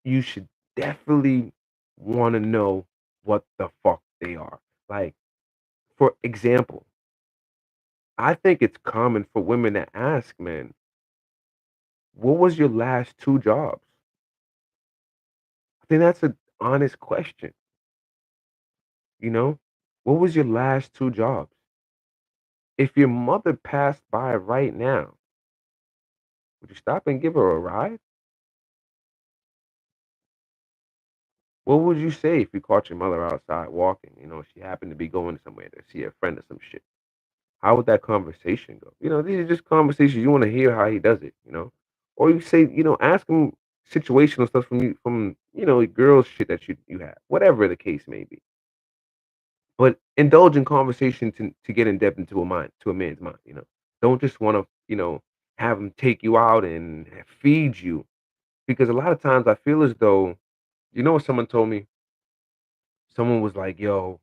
you should definitely wanna know what the fuck they are. Like, for example, I think it's common for women to ask men, "What was your last 2 jobs?" I think that's an honest question, you know? What was your last 2 jobs? If your mother passed by right now, would you stop and give her a ride? What would you say if you caught your mother outside walking, she happened to be going somewhere to see a friend or some shit? How would that conversation go? These are just conversations you wanna hear how he does it, you know? Or you say, ask him situational stuff from girl shit that you have, whatever the case may be. But indulge in conversation to get in depth into a man's mind. Don't just wanna, have him take you out and feed you, because a lot of times I feel as though what someone told me? Someone was like, "Yo,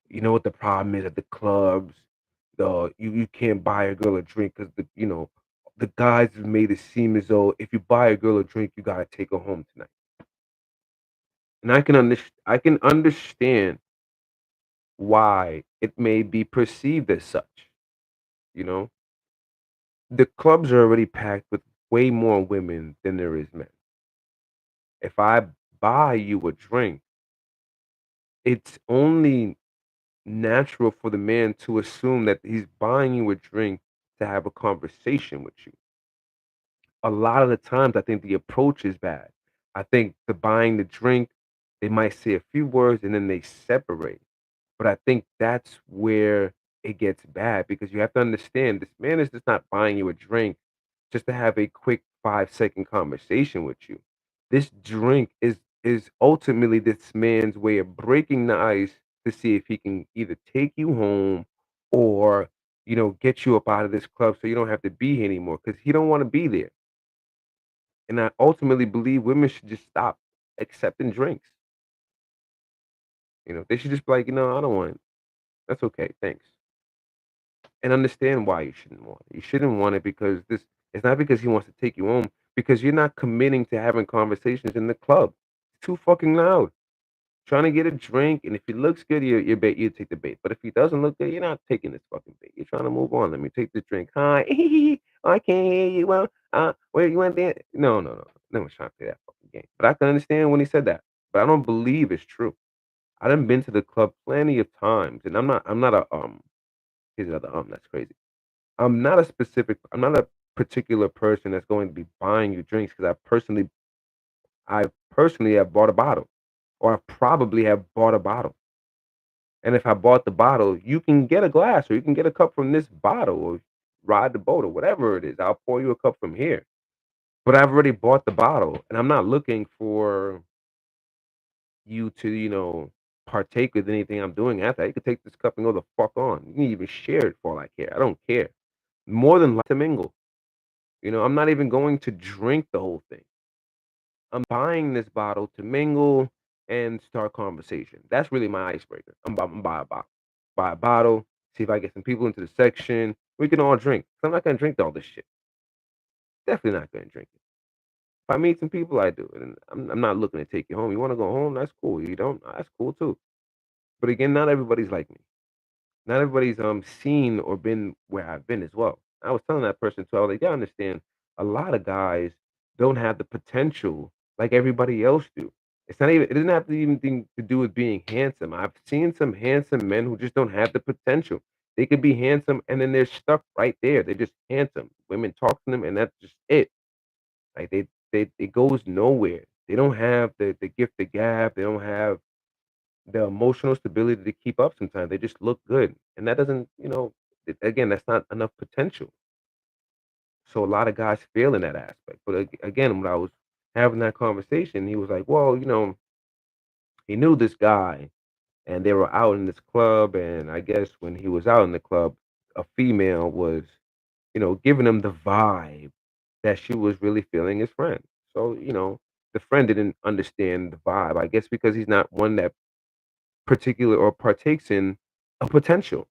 you know what the problem is at the clubs? You can't buy a girl a drink because the guys have made it seem as though if you buy a girl a drink, you gotta take her home tonight." And I can understand why it may be perceived as such, you know? The clubs are already packed with way more women than there is men. If I buy you a drink, it's only natural for the man to assume that he's buying you a drink to have a conversation with you. A lot of the times, I think the approach is bad. I think the buying the drink, they might say a few words and then they separate. But I think that's where it gets bad, because you have to understand this man is just not buying you a drink just to have a quick 5-second conversation with you. This drink is ultimately this man's way of breaking the ice to see if he can either take you home or get you up out of this club so you don't have to be here anymore, because he don't want to be there. And I ultimately believe women should just stop accepting drinks. They should just be like, I don't want it. That's okay. Thanks. And understand why you shouldn't want it. You shouldn't want it because it's not because he wants to take you home, because you're not committing to having conversations in the club. It's too fucking loud. Trying to get a drink, and if he looks good, you bait you take the bait. But if he doesn't look good, you're not taking this fucking bait. You're trying to move on. Let me take the drink. Hi, oh, I can't hear you. Well, where you went there? No, no, no. No one's trying to play that fucking game. But I can understand when he said that. But I don't believe it's true. I done been to the club plenty of times, and I'm not a here's another that's crazy. I'm not a particular person that's going to be buying you drinks, because I personally have bought a bottle, or I probably have bought a bottle. And if I bought the bottle, you can get a glass or you can get a cup from this bottle, or ride the boat or whatever it is. I'll pour you a cup from here. But I've already bought the bottle, and I'm not looking for you to, partake with anything I'm doing after. You could take this cup and go the fuck on. You can even share it for all I care. I don't care. More than like to mingle. I'm not even going to drink the whole thing. I'm buying this bottle to mingle and start conversation. That's really my icebreaker. I'm buy a bottle. Buy a bottle, see if I get some people into the section. We can all drink. 'Cause I'm not gonna drink all this shit. Definitely not gonna drink it. If I meet some people, I do it. And I'm not looking to take you home. You wanna go home? That's cool. You don't? That's cool too. But again, not everybody's like me. Not everybody's seen or been where I've been as well. I was telling that person too, I was like, "You understand, a lot of guys don't have the potential like everybody else do." It doesn't have to even thing to do with being handsome. I've seen some handsome men who just don't have the potential. They could be handsome and then they're stuck right there. They're just handsome. Women talk to them and that's just it. Like they it goes nowhere. They don't have the gift of gab. They don't have the emotional stability to keep up sometimes. They just look good, and that doesn't, again, that's not enough potential. So a lot of guys fail in that aspect. But again, when I was having that conversation, he was like, "Well, he knew this guy, and they were out in this club, and I guess when he was out in the club, a female was, giving him the vibe that she was really feeling his friend. So, the friend didn't understand the vibe. I guess because he's not one that particular or partakes in a potential.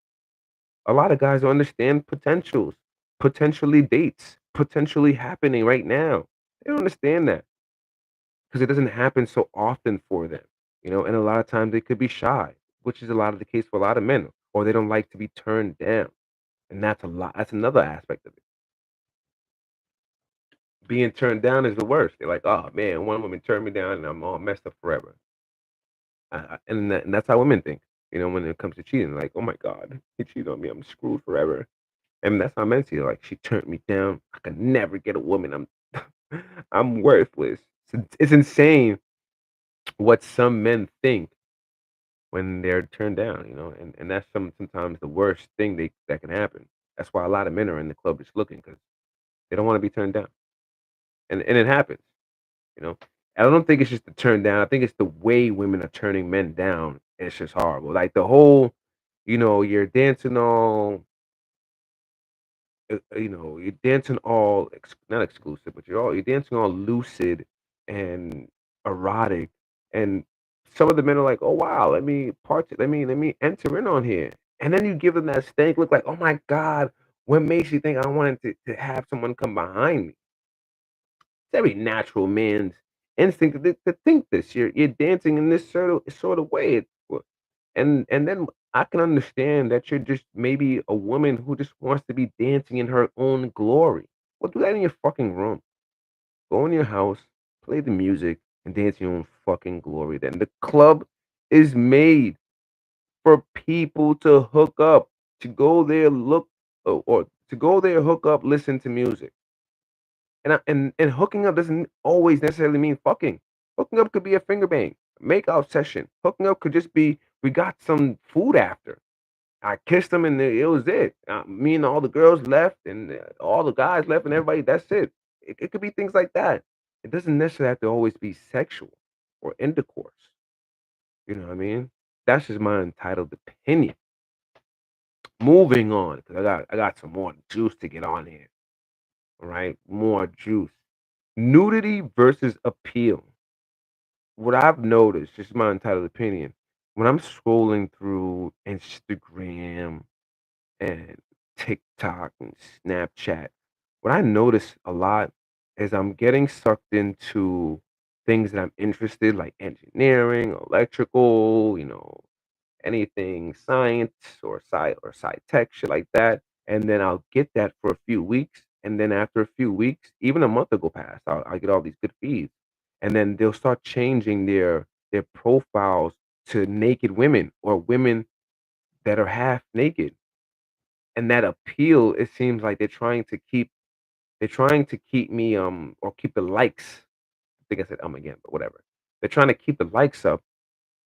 A lot of guys don't understand potentials, potentially dates, potentially happening right now. They don't understand that because it doesn't happen so often for them, and a lot of times they could be shy, which is a lot of the case for a lot of men, or they don't like to be turned down. And that's a lot. That's another aspect of it. Being turned down is the worst. They're like, oh man, one woman turned me down and I'm all messed up forever. And that's how women think, when it comes to cheating. Like, oh my God, he cheated on me. I'm screwed forever. And that's how men see it. Like, she turned me down. I could never get a woman. I'm worthless. It's insane what some men think when they're turned down, and that's sometimes the worst thing that can happen. That's why a lot of men are in the club just looking because they don't want to be turned down. And it happens, you know. And I don't think it's just the turn down. I think it's the way women are turning men down. It's just horrible. Like the whole, you're dancing all you're dancing all not exclusive, but you're dancing all lucid and erotic, and some of the men are like, "Oh wow, let me enter in on here," and then you give them that stank look, like, "Oh my god, what makes you think I wanted to have someone come behind me?" It's every natural man's instinct to think this. You're dancing in this sort of way. And then I can understand that you're just maybe a woman who just wants to be dancing in her own glory. Well, do that in your fucking room. Go in your house, play the music, and dance in your own fucking glory. Then the club is made for people to hook up, to go there, look, or to go there, hook up, listen to music. And hooking up doesn't always necessarily mean fucking. Hooking up could be a finger bang, makeout session. Hooking up could just be we got some food after. I kissed him and it was it. Me and all the girls left and all the guys left and everybody. That's it. It could be things like that. It doesn't necessarily have to always be sexual or intercourse. You know what I mean? That's just my entitled opinion. Moving on, because I got some more juice to get on here. All right, more juice. Nudity versus appeal. What I've noticed, just my entitled opinion, when I'm scrolling through Instagram and TikTok and Snapchat, what I notice a lot is I'm getting sucked into things that I'm interested, like engineering, electrical, anything science or sci tech, shit like that. And then I'll get that for a few weeks. And then after a few weeks, even a month will go past, I'll get all these good feeds. And then they'll start changing their profiles to naked women or women that are half naked. And that appeal, it seems like they're trying to keep me or keep the likes. I think I said again, but whatever. They're trying to keep the likes up,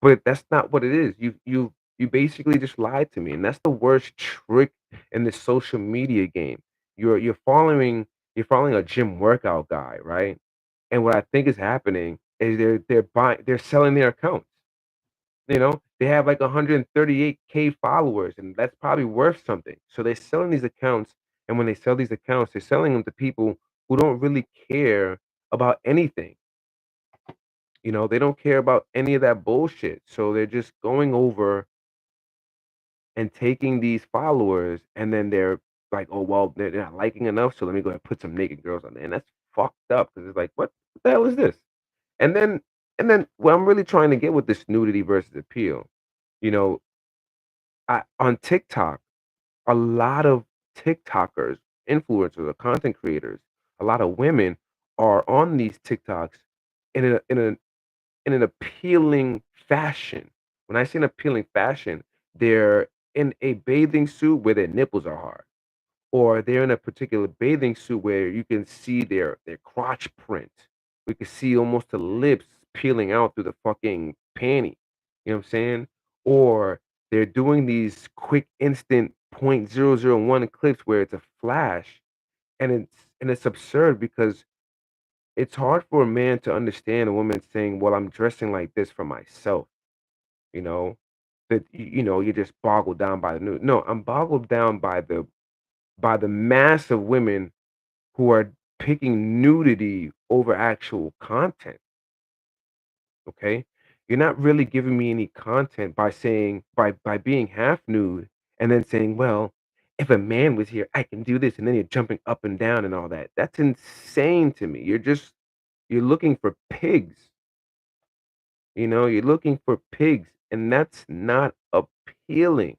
but that's not what it is. You basically just lied to me, and that's the worst trick in the social media game. You're following a gym workout guy, right? And what I think is happening is they're selling their accounts. They have like 138K followers, and that's probably worth something. So they're selling these accounts, and when they sell these accounts, they're selling them to people who don't really care about anything. They don't care about any of that bullshit. So they're just going over and taking these followers, and then they're like, "Oh well, they're not liking enough, so let me go ahead and put some naked girls on there." And that's fucked up because it's like, what the hell is this? And then what I'm really trying to get with this nudity versus appeal, you know, on TikTok, a lot of TikTokers, influencers, or content creators, a lot of women are on these TikToks in an appealing fashion. When I say an appealing fashion, they're in a bathing suit where their nipples are hard, or they're in a particular bathing suit where you can see their crotch print. We can see almost the lips peeling out through the fucking panty. You know what I'm saying? Or they're doing these quick instant 0.001 clips where it's a flash, and it's absurd because it's hard for a man to understand a woman saying, "Well, I'm dressing like this for myself," you know? That you're just boggled down by the new. No, I'm boggled down by the mass of women who are picking nudity over actual content. Okay? You're not really giving me any content by saying by being half nude and then saying, "Well, if a man was here, I can do this," and then you're jumping up and down and all that. That's insane to me. You're looking for pigs, you're looking for pigs, and that's not appealing.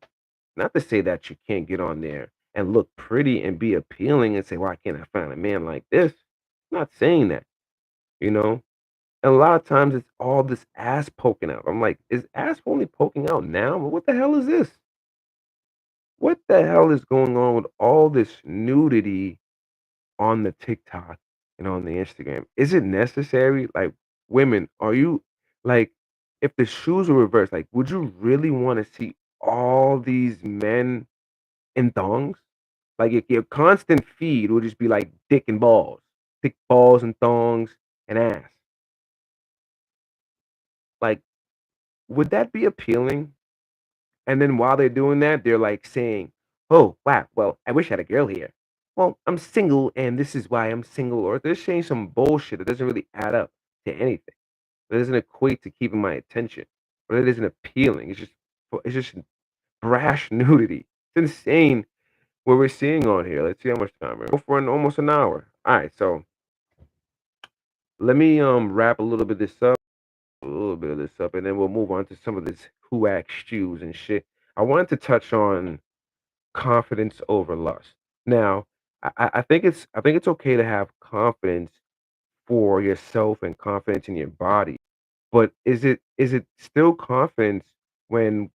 Not to say that you can't get on there and look pretty and be appealing and say, "Why can't I find a man like this?" I'm not saying that, you know? And a lot of times it's all this ass poking out. I'm like, "Is ass only poking out now? What the hell is this? What the hell is going on with all this nudity on the TikTok and on the Instagram? Is it necessary? Like, women, are you like, if the shoes were reversed, like, would you really wanna see all these men in thongs? Like, if your constant feed would just be like dick and balls, dick, balls, and thongs and ass. Like, would that be appealing? And then while they're doing that, they're like saying, "Oh, wow, well, I wish I had a girl here. Well, I'm single and this is why I'm single." Or they're saying some bullshit that doesn't really add up to anything. It doesn't equate to keeping my attention. But it isn't appealing. It's just brash nudity. It's insane what we're seeing on here. Let's see how much time we're go for almost an hour. All right, so let me wrap a little bit of this up, and then we'll move on to some of this who asked shoes and shit. I wanted to touch on confidence over lust. Now, I think it's okay to have confidence for yourself and confidence in your body, but is it still confidence when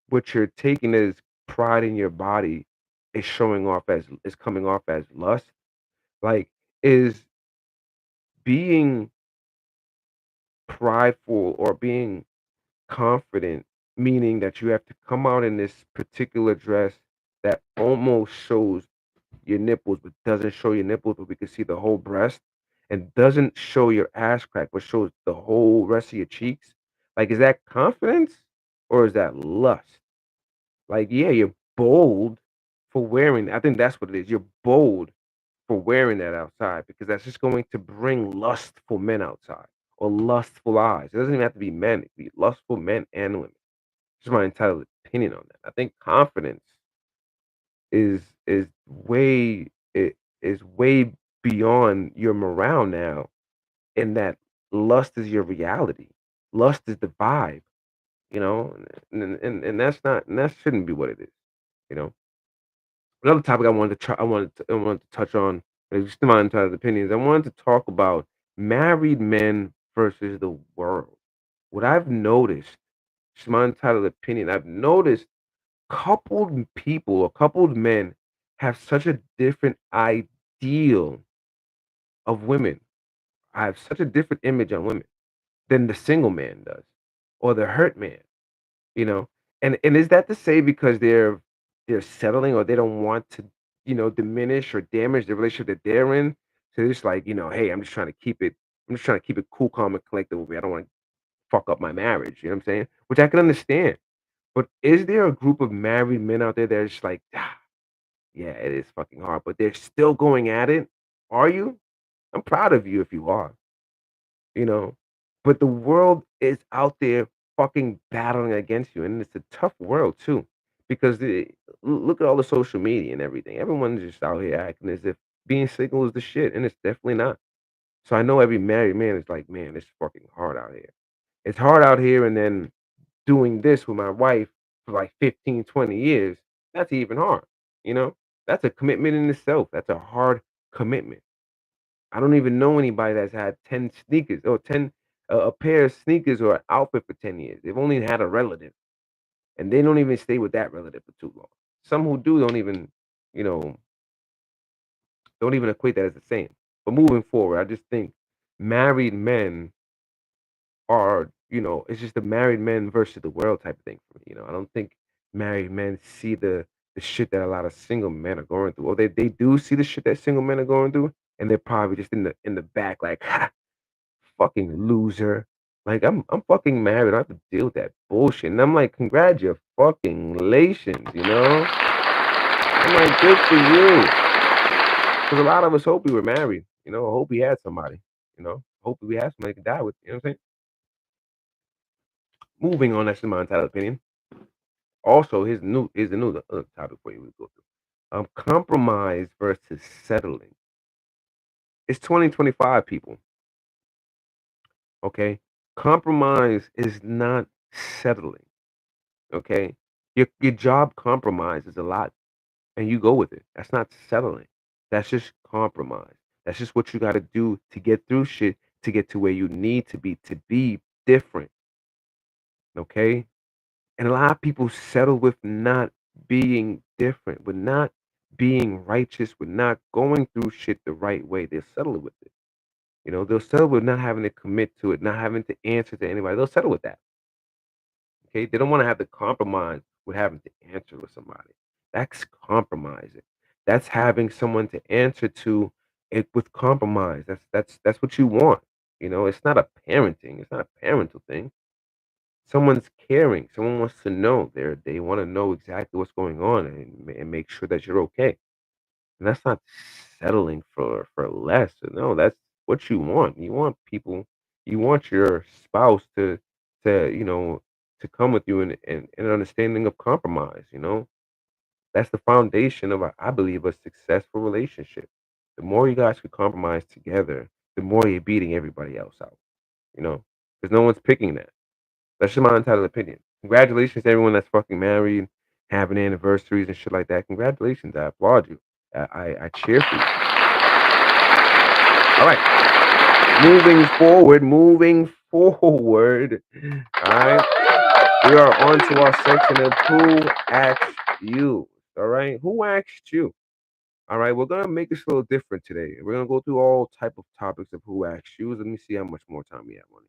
what you're taking as pride in your body is coming off as lust? Like, is being prideful or being confident, meaning that you have to come out in this particular dress that almost shows your nipples, but doesn't show your nipples, but we can see the whole breast, and doesn't show your ass crack, but shows the whole rest of your cheeks. Like, is that confidence or is that lust? Like, yeah, you're bold for wearing. I think that's what it is. You're bold for wearing that outside because that's just going to bring lustful men outside or lustful eyes. It doesn't even have to be men. It can be lustful men and women. Just my entitled opinion on that. I think confidence is way it is way beyond your morale now, in that lust is your reality. Lust is the vibe, you know, and that's not and that shouldn't be what it is, you know. Another topic I wanted to touch on, just my entitled opinions. I wanted to talk about married men versus the world. What I've noticed, just my entitled opinion, I've noticed coupled people or coupled men have such a different ideal of women. I have such a different image on women than the single man does or the hurt man, you know? And is that to say because they're settling or they don't want to, diminish or damage the relationship that they're in? So it's like, hey, I'm just trying to keep it cool, calm, and collected over here. I don't want to fuck up my marriage. You know what I'm saying? Which I can understand. But is there a group of married men out there that are just like, yeah, it is fucking hard, but they're still going at it? Are you? I'm proud of you if you are, you know? But the world is out there fucking battling against you, and it's a tough world too, because look at all the social media and everything. Everyone's just out here acting as if being single is the shit, and it's definitely not. So I know every married man is like, man, it's fucking hard out here. It's hard out here, and then doing this with my wife for like 15, 20 years, that's even hard, you know? That's a commitment in itself. That's a hard commitment. I don't even know anybody that's had 10 sneakers or 10 a pair of sneakers or an outfit for 10 years. They've only had a relative, and they don't even stay with that relative for too long. Some who do you know, don't even equate that as the same. But moving forward, I just think married men it's just the married men versus the world type of thing for me. I don't think married men see the shit that a lot of single men are going through. Or they do see the shit that single men are going through, and they're probably just in the back like, ha, fucking loser. Like I'm fucking married. I have to deal with that bullshit. And I'm like, congratulations. I'm like, good for you. Because a lot of us hope we were married. Hope we had somebody. Hope we had somebody to die with. You know what I'm saying? Moving on, that's my entitled opinion. Also, here's the new topic for you we go through. Compromise versus settling. It's 2025, people. Okay, compromise is not settling. Okay, your job compromise is a lot, and you go with it. That's not settling. That's just compromise. That's just what you got to do to get through shit to get to where you need to be different. Okay, and a lot of people settle with not being different, with not being righteous, with not going through shit the right way. They'll settle with it. You know, they'll settle with not having to commit to it, not having to answer to anybody. They'll settle with that. Okay. They don't want to have to compromise with having to answer with somebody. That's compromising. That's having someone to answer to it with compromise. That's what you want. You know, it's not a parenting, it's not a parental thing. Someone's caring. Someone wants to know. They want to know exactly what's going on and make sure that you're okay. And that's not settling for less. No, that's what you want. You want people. You want your spouse to to come with you in an understanding of compromise. You know, that's the foundation of I believe a successful relationship. The more you guys can compromise together, the more you're beating everybody else out. You know, because no one's picking that. That's just my entitled opinion. Congratulations to everyone that's fucking married, having anniversaries and shit like that. Congratulations. I applaud you. I cheer for you. All right. Moving forward. All right. We are on to our section of who asked you. All right. Who asked you? All right. We're going to make this a little different today. We're going to go through all type of topics of who asked you. Let me see how much more time we have on it.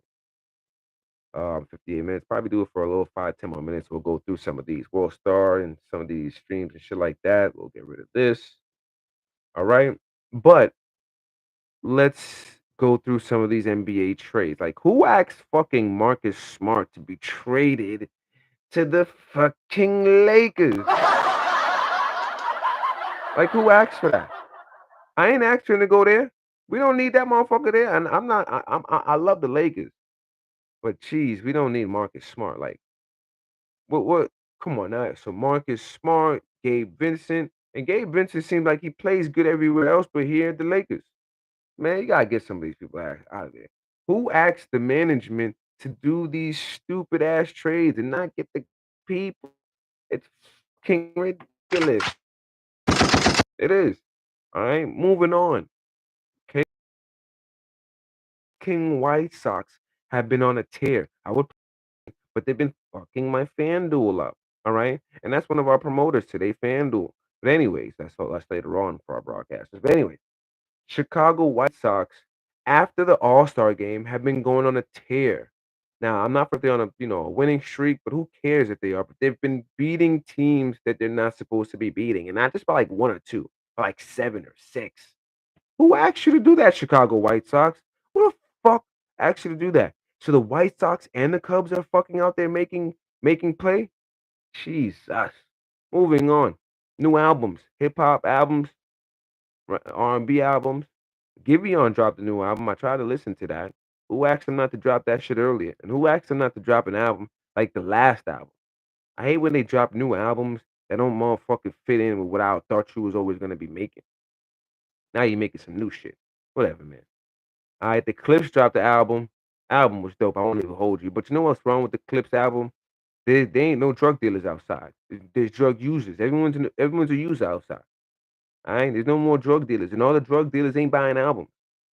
58 minutes. Probably do it for a little 5, 10 more minutes. We'll go through some of these. We'll start and some of these streams and shit like that. We'll get rid of this. All right. But let's go through some of these NBA trades. Like, who asked fucking Marcus Smart to be traded to the fucking Lakers? Like, who asked for that? I ain't asked him to go there. We don't need that motherfucker there. And I'm not. I love the Lakers, but geez, we don't need Marcus Smart. Like, what? Come on now. So Marcus Smart, Gabe Vincent, and Gabe Vincent seems like he plays good everywhere else, but here at the Lakers. Man, you gotta get some of these people out of there. Who asked the management to do these stupid ass trades and not get the people? It's fucking ridiculous. It is. All right, moving on. Okay, King White Sox have been on a tear. But they've been fucking my FanDuel up. All right, and that's one of our promoters today, FanDuel. But anyways, that's later on for our broadcasters. But anyways, Chicago White Sox, after the All-Star game, have been going on a tear. Now, I'm not if they're on a winning streak, but who cares if they are? But they've been beating teams that they're not supposed to be beating, and not just by like one or two, by like 7 or 6. Who asked you to do that, Chicago White Sox? Who the fuck asked you to do that? So the White Sox and the Cubs are fucking out there making play? Jesus. Moving on. New albums, hip hop albums, R&B albums. Giveon dropped a new album. I tried to listen to that. Who asked him not to drop that shit earlier? And who asked him not to drop an album like the last album? I hate when they drop new albums that don't motherfucking fit in with what I thought you was always gonna be making. Now you're making some new shit. Whatever, man. All right, the Clips dropped the album. Album was dope. I won't even hold you. But you know what's wrong with the Clips album? There ain't no drug dealers outside. There's drug users. Everyone's a user outside. All right, there's no more drug dealers, and all the drug dealers ain't buying albums.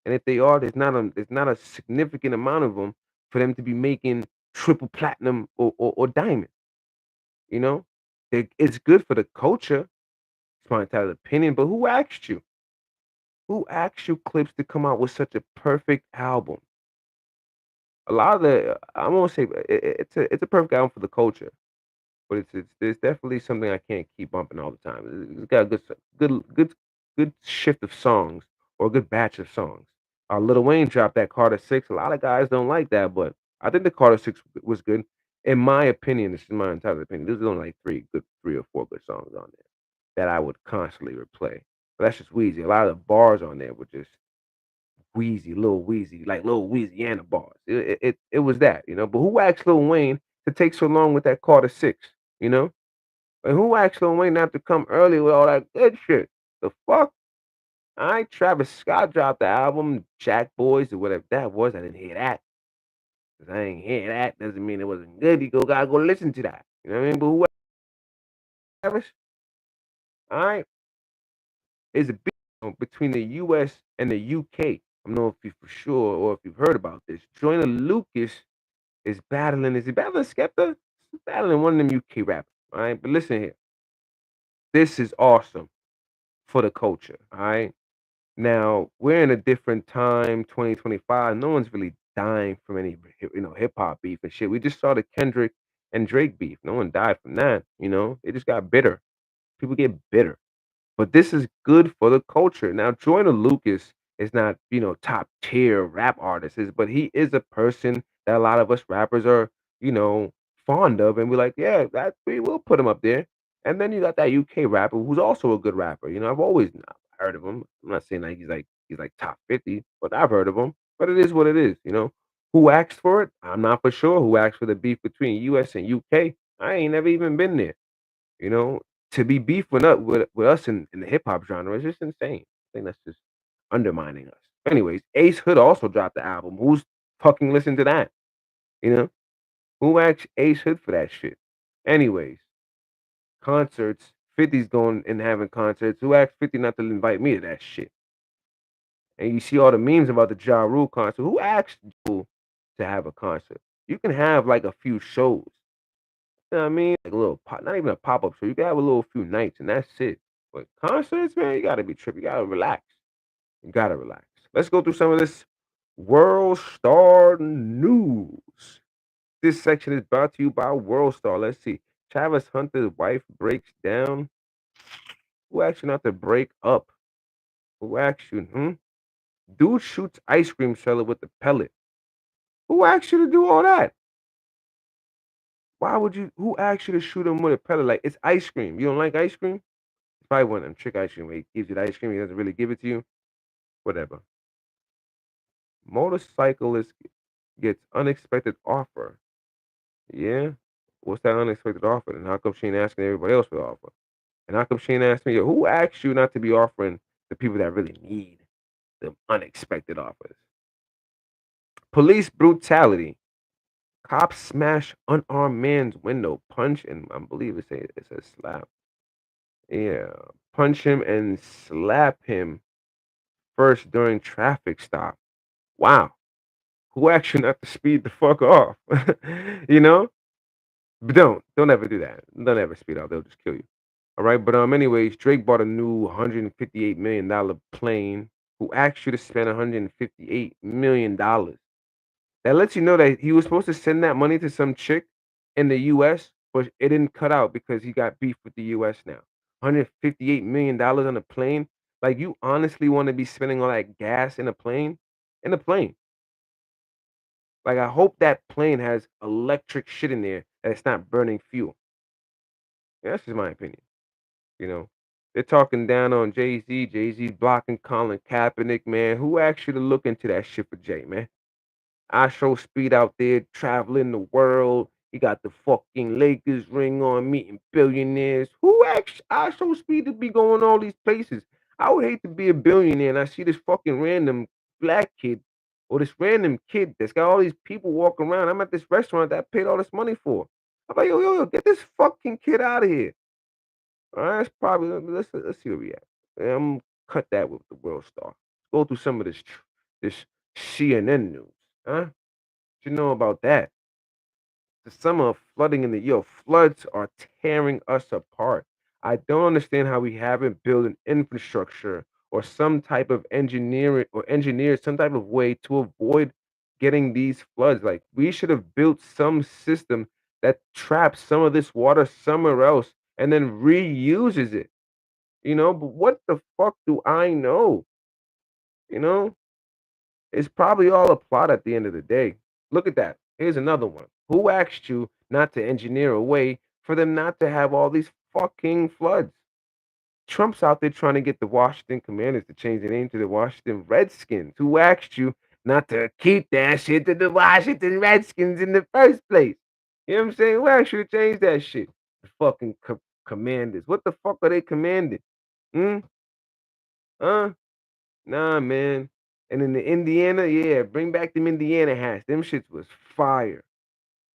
And if they are, there's not a significant amount of them for them to be making triple platinum or diamond. You know, it's good for the culture. It's my entire opinion. But who asked you? Who asked you Clips to come out with such a perfect album? A lot of the I won't say it's a perfect album for the culture, but it's definitely something I can't keep bumping all the time. It's got a good shift of songs or a good batch of songs. Lil Wayne dropped that Carter 6. A lot of guys don't like that, but I think the Carter 6 was good. In my opinion, this is my entire opinion. There's only like 3 or 4 good songs on there that I would constantly replay. But that's just Wheezy. A lot of the bars on there were just Wheezy, Lil Wheezy, like Lil Weezy and the bars. It was that. But who asked Lil Wayne to take so long with that Carter 6, you know? And who asked Lil Wayne not to come early with all that good shit? The fuck? Alright, Travis Scott dropped the album, Jack Boys or whatever that was. I didn't hear that. 'Cause I ain't hear that doesn't mean it wasn't good. You gotta go listen to that. You know what I mean? But whoever, alright, is a big between the US and the UK. I don't know if you for sure or if you've heard about this. Joyner Lucas is he battling Skepta? He's battling one of them UK rappers. Alright, but listen here. This is awesome for the culture. Alright. Now, we're in a different time, 2025. No one's really dying from any, hip hop beef and shit. We just saw the Kendrick and Drake beef. No one died from that. They just got bitter. People get bitter. But this is good for the culture. Now, Joyner Lucas is not, top tier rap artist, but he is a person that a lot of us rappers are, you know, fond of, and we're like, yeah, that we will put him up there. And then you got that UK rapper who's also a good rapper. I've always heard of him. I'm not saying like he's like top 50, but I've heard of him. But it is what it is. Who asked for it? I'm not for sure who asked for the beef between US and UK. I ain't never even been there. You know, to be beefing up with us in the hip hop genre is just insane. I think that's just undermining us. Anyways, Ace Hood also dropped the album. Who's fucking listened to that? You know, who asked Ace Hood for that shit? Anyways, concerts. 50's going and having concerts. Who asked 50 not to invite me to that shit? And you see all the memes about the Ja Rule concert. Who asked you to have a concert? You can have like a few shows. You know what I mean? Like a little pop, not even a pop-up show. You can have a little few nights and that's it. But concerts, man, you gotta be tripping. You gotta relax. You gotta relax. Let's go through some of this World Star news. This section is brought to you by World Star. Let's see. Travis Hunter's wife breaks down. Who asked you not to break up? Who asked you? Dude shoots ice cream seller with the pellet. Who asked you to do all that? Why would you? Who asked you to shoot him with a pellet? Like it's ice cream. You don't like ice cream? It's probably one of them trick ice cream where he gives you the ice cream. He doesn't really give it to you. Whatever. Motorcyclist gets unexpected offer. Yeah. What's that unexpected offer? And how come she ain't asking everybody else for the offer? And how come she ain't asking me? Who asked you not to be offering the people that really need the unexpected offers? Police brutality. Cops smash unarmed man's window, punch, and I believe it says slap. Yeah. Punch him and slap him first during traffic stop. Wow. Who asked you not to speed the fuck off? you know? But don't ever do that. Don't ever speed off. They'll just kill you. All right. But anyways, Drake bought a new $158 million plane. Who asked you to spend $158 million? That lets you know that he was supposed to send that money to some chick in the US, but it didn't cut out because he got beef with the US now. $158 million on a plane. Like you honestly want to be spending all that gas in a plane? In a plane. Like I hope that plane has electric shit in there that it's not burning fuel. Yeah, that's just my opinion. You know, they're talking down on Jay Z. Jay Z blocking Colin Kaepernick, man. Who asked you to look into that shit for Jay, man? I show speed out there traveling the world. He got the fucking Lakers ring on, meeting billionaires. Who asked I show speed to be going all these places? I would hate to be a billionaire and I see this fucking random black kid or this random kid that's got all these people walking around. I'm at this restaurant that I paid all this money for. I'm like, yo, get this fucking kid out of here. All right, that's probably let's see where we at. I'm cut that with the World Star. Go through some of this CNN news, huh? What you know about that? The summer of flooding in the floods are tearing us apart. I don't understand how we haven't built an infrastructure or some type of engineering or engineered some type of way to avoid getting these floods. Like we should have built some system that traps some of this water somewhere else and then reuses it. But what the fuck do I know? You know? It's probably all a plot at the end of the day. Look at that. Here's another one. Who asked you not to engineer a way for them not to have all these fucking floods? Trump's out there trying to get the Washington Commanders to change their name to the Washington Redskins. Who asked you not to keep that shit to the Washington Redskins in the first place? You know what I'm saying? Who asked you to change that shit? The fucking commanders. What the fuck are they commanding? Hmm? Huh? Nah, man. And in the Indiana, yeah, bring back them Indiana hats. Them shits was fire.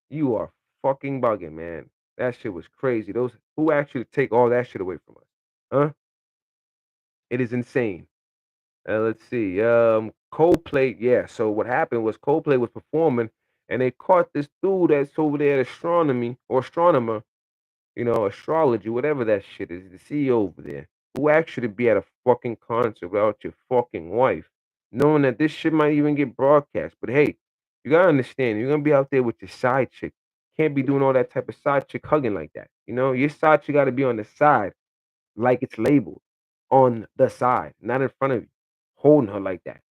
You are fucking bugging, man. That shit was crazy. Those who asked you to take all that shit away from us? Huh? It is insane. Let's see. Coldplay. Yeah. So what happened was Coldplay was performing, and they caught this dude that's over there at astronomy or astronomer, astrology, whatever that shit is, the CEO over there, who asked you to be at a fucking concert without your fucking wife, knowing that this shit might even get broadcast. But hey, you gotta understand, you're gonna be out there with your side chick. Can't be doing all that type of side chick hugging like that. Your side chick gotta be on the side, like it's labeled on the side, not in front of you, holding her like that.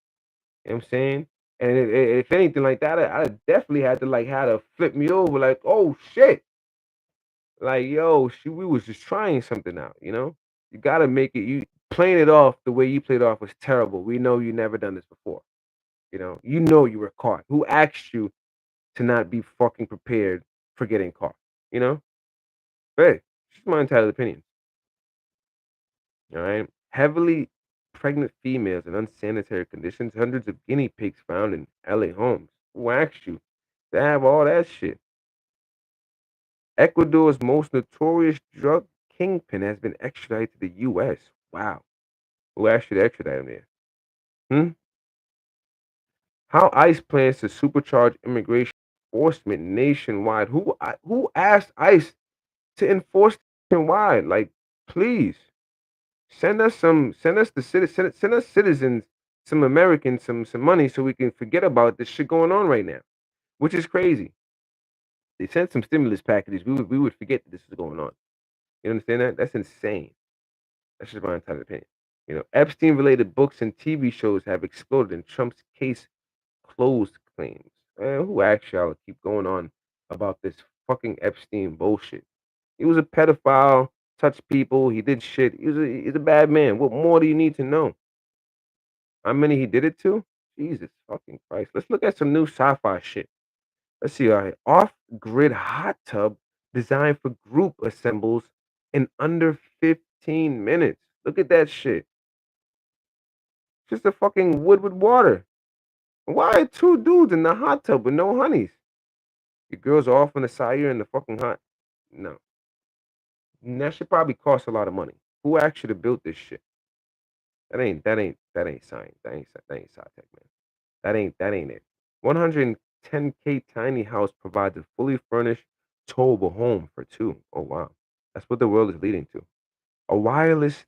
You know what I'm saying? And if anything like that, I definitely had to like had to flip me over, like, oh shit. Like, yo, we was just trying something out, you know? You gotta make it you playing it off the way you played off was terrible. We know you never done this before. You know you were caught. Who asked you to not be fucking prepared for getting caught? You know? Hey, it's just my entitled opinion. All right. Heavily pregnant females in unsanitary conditions, hundreds of guinea pigs found in LA homes. Who asked you to have all that shit? Ecuador's most notorious drug kingpin has been extradited to the US. Wow. Who asked you to extradite him there? Hmm? How ICE plans to supercharge immigration enforcement nationwide. Who asked ICE to enforce nationwide? Like, please send us the send us citizens, some Americans, some money so we can forget about this shit going on right now, which is crazy. They sent some stimulus packages. We would forget that this is going on. You understand that? That's insane. That's just my entire opinion. Epstein related books and TV shows have exploded in Trump's case closed claims. Man, who asked y'all to keep going on about this fucking Epstein bullshit? He was a pedophile, touched people, he did shit. He's a bad man. What more do you need to know? How many he did it to? Jesus fucking Christ. Let's look at some new sci-fi shit. Let's see. All right. Off-grid hot tub designed for group assembles in under 15 minutes. Look at that shit. Just a fucking wood with water. Why are two dudes in the hot tub with no honeys? Your girls are off on the side, you're in the fucking hot. No. That should probably cost a lot of money. Who actually built this shit? That ain't science. That ain't sci-tech, man. That ain't it. 110K tiny house provides a fully furnished, towable home for two. Oh wow. That's what the world is leading to. A wireless,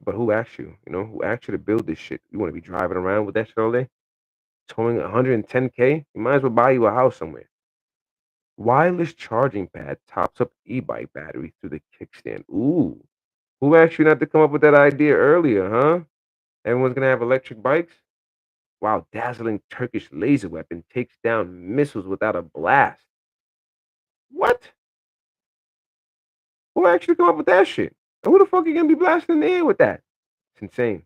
but who asked you? Who asked you to build this shit? You want to be driving around with that shit all day? Towing 110K? You might as well buy you a house somewhere. Wireless charging pad tops up e-bike battery through the kickstand. Ooh. Who asked you not to come up with that idea earlier, huh? Everyone's gonna have electric bikes? Wow, dazzling Turkish laser weapon takes down missiles without a blast. What? Who actually come up with that shit? And who the fuck are you gonna be blasting in the air with that? It's insane.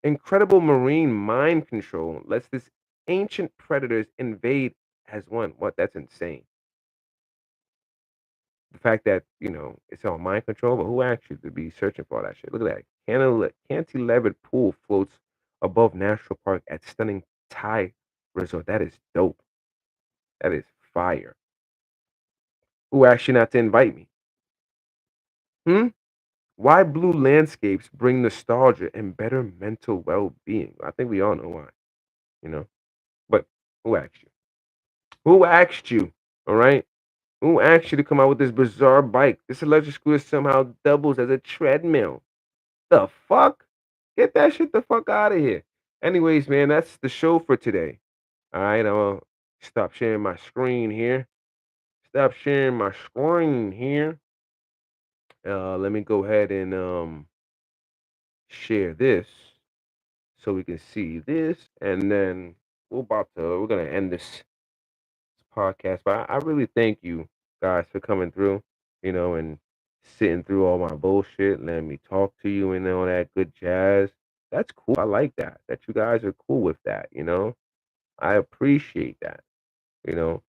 Incredible marine mind control lets this ancient predators invade as one. What? That's insane. The fact that, it's all mind control, but who asked you to be searching for all that shit? Look at that. Cantilevered pool floats above national park at stunning Thai resort. That is dope. That is fire. Who asked you not to invite me? Hmm? Why blue landscapes bring nostalgia and better mental well-being? I think we all know why, you know. But who asked you? Who asked you? All right. Who asked you to come out with this bizarre bike? This electric scooter somehow doubles as a treadmill. The fuck? Get that shit the fuck out of here. Anyways, man, that's the show for today. All right, I'll stop sharing my screen here. Stop sharing my screen here. Let me go ahead and share this so we can see this, and then we're gonna end this podcast. But I really thank you guys for coming through, and sitting through all my bullshit, letting me talk to you and all that good jazz. That's cool. I like that. That you guys are cool with that. I appreciate that. You know.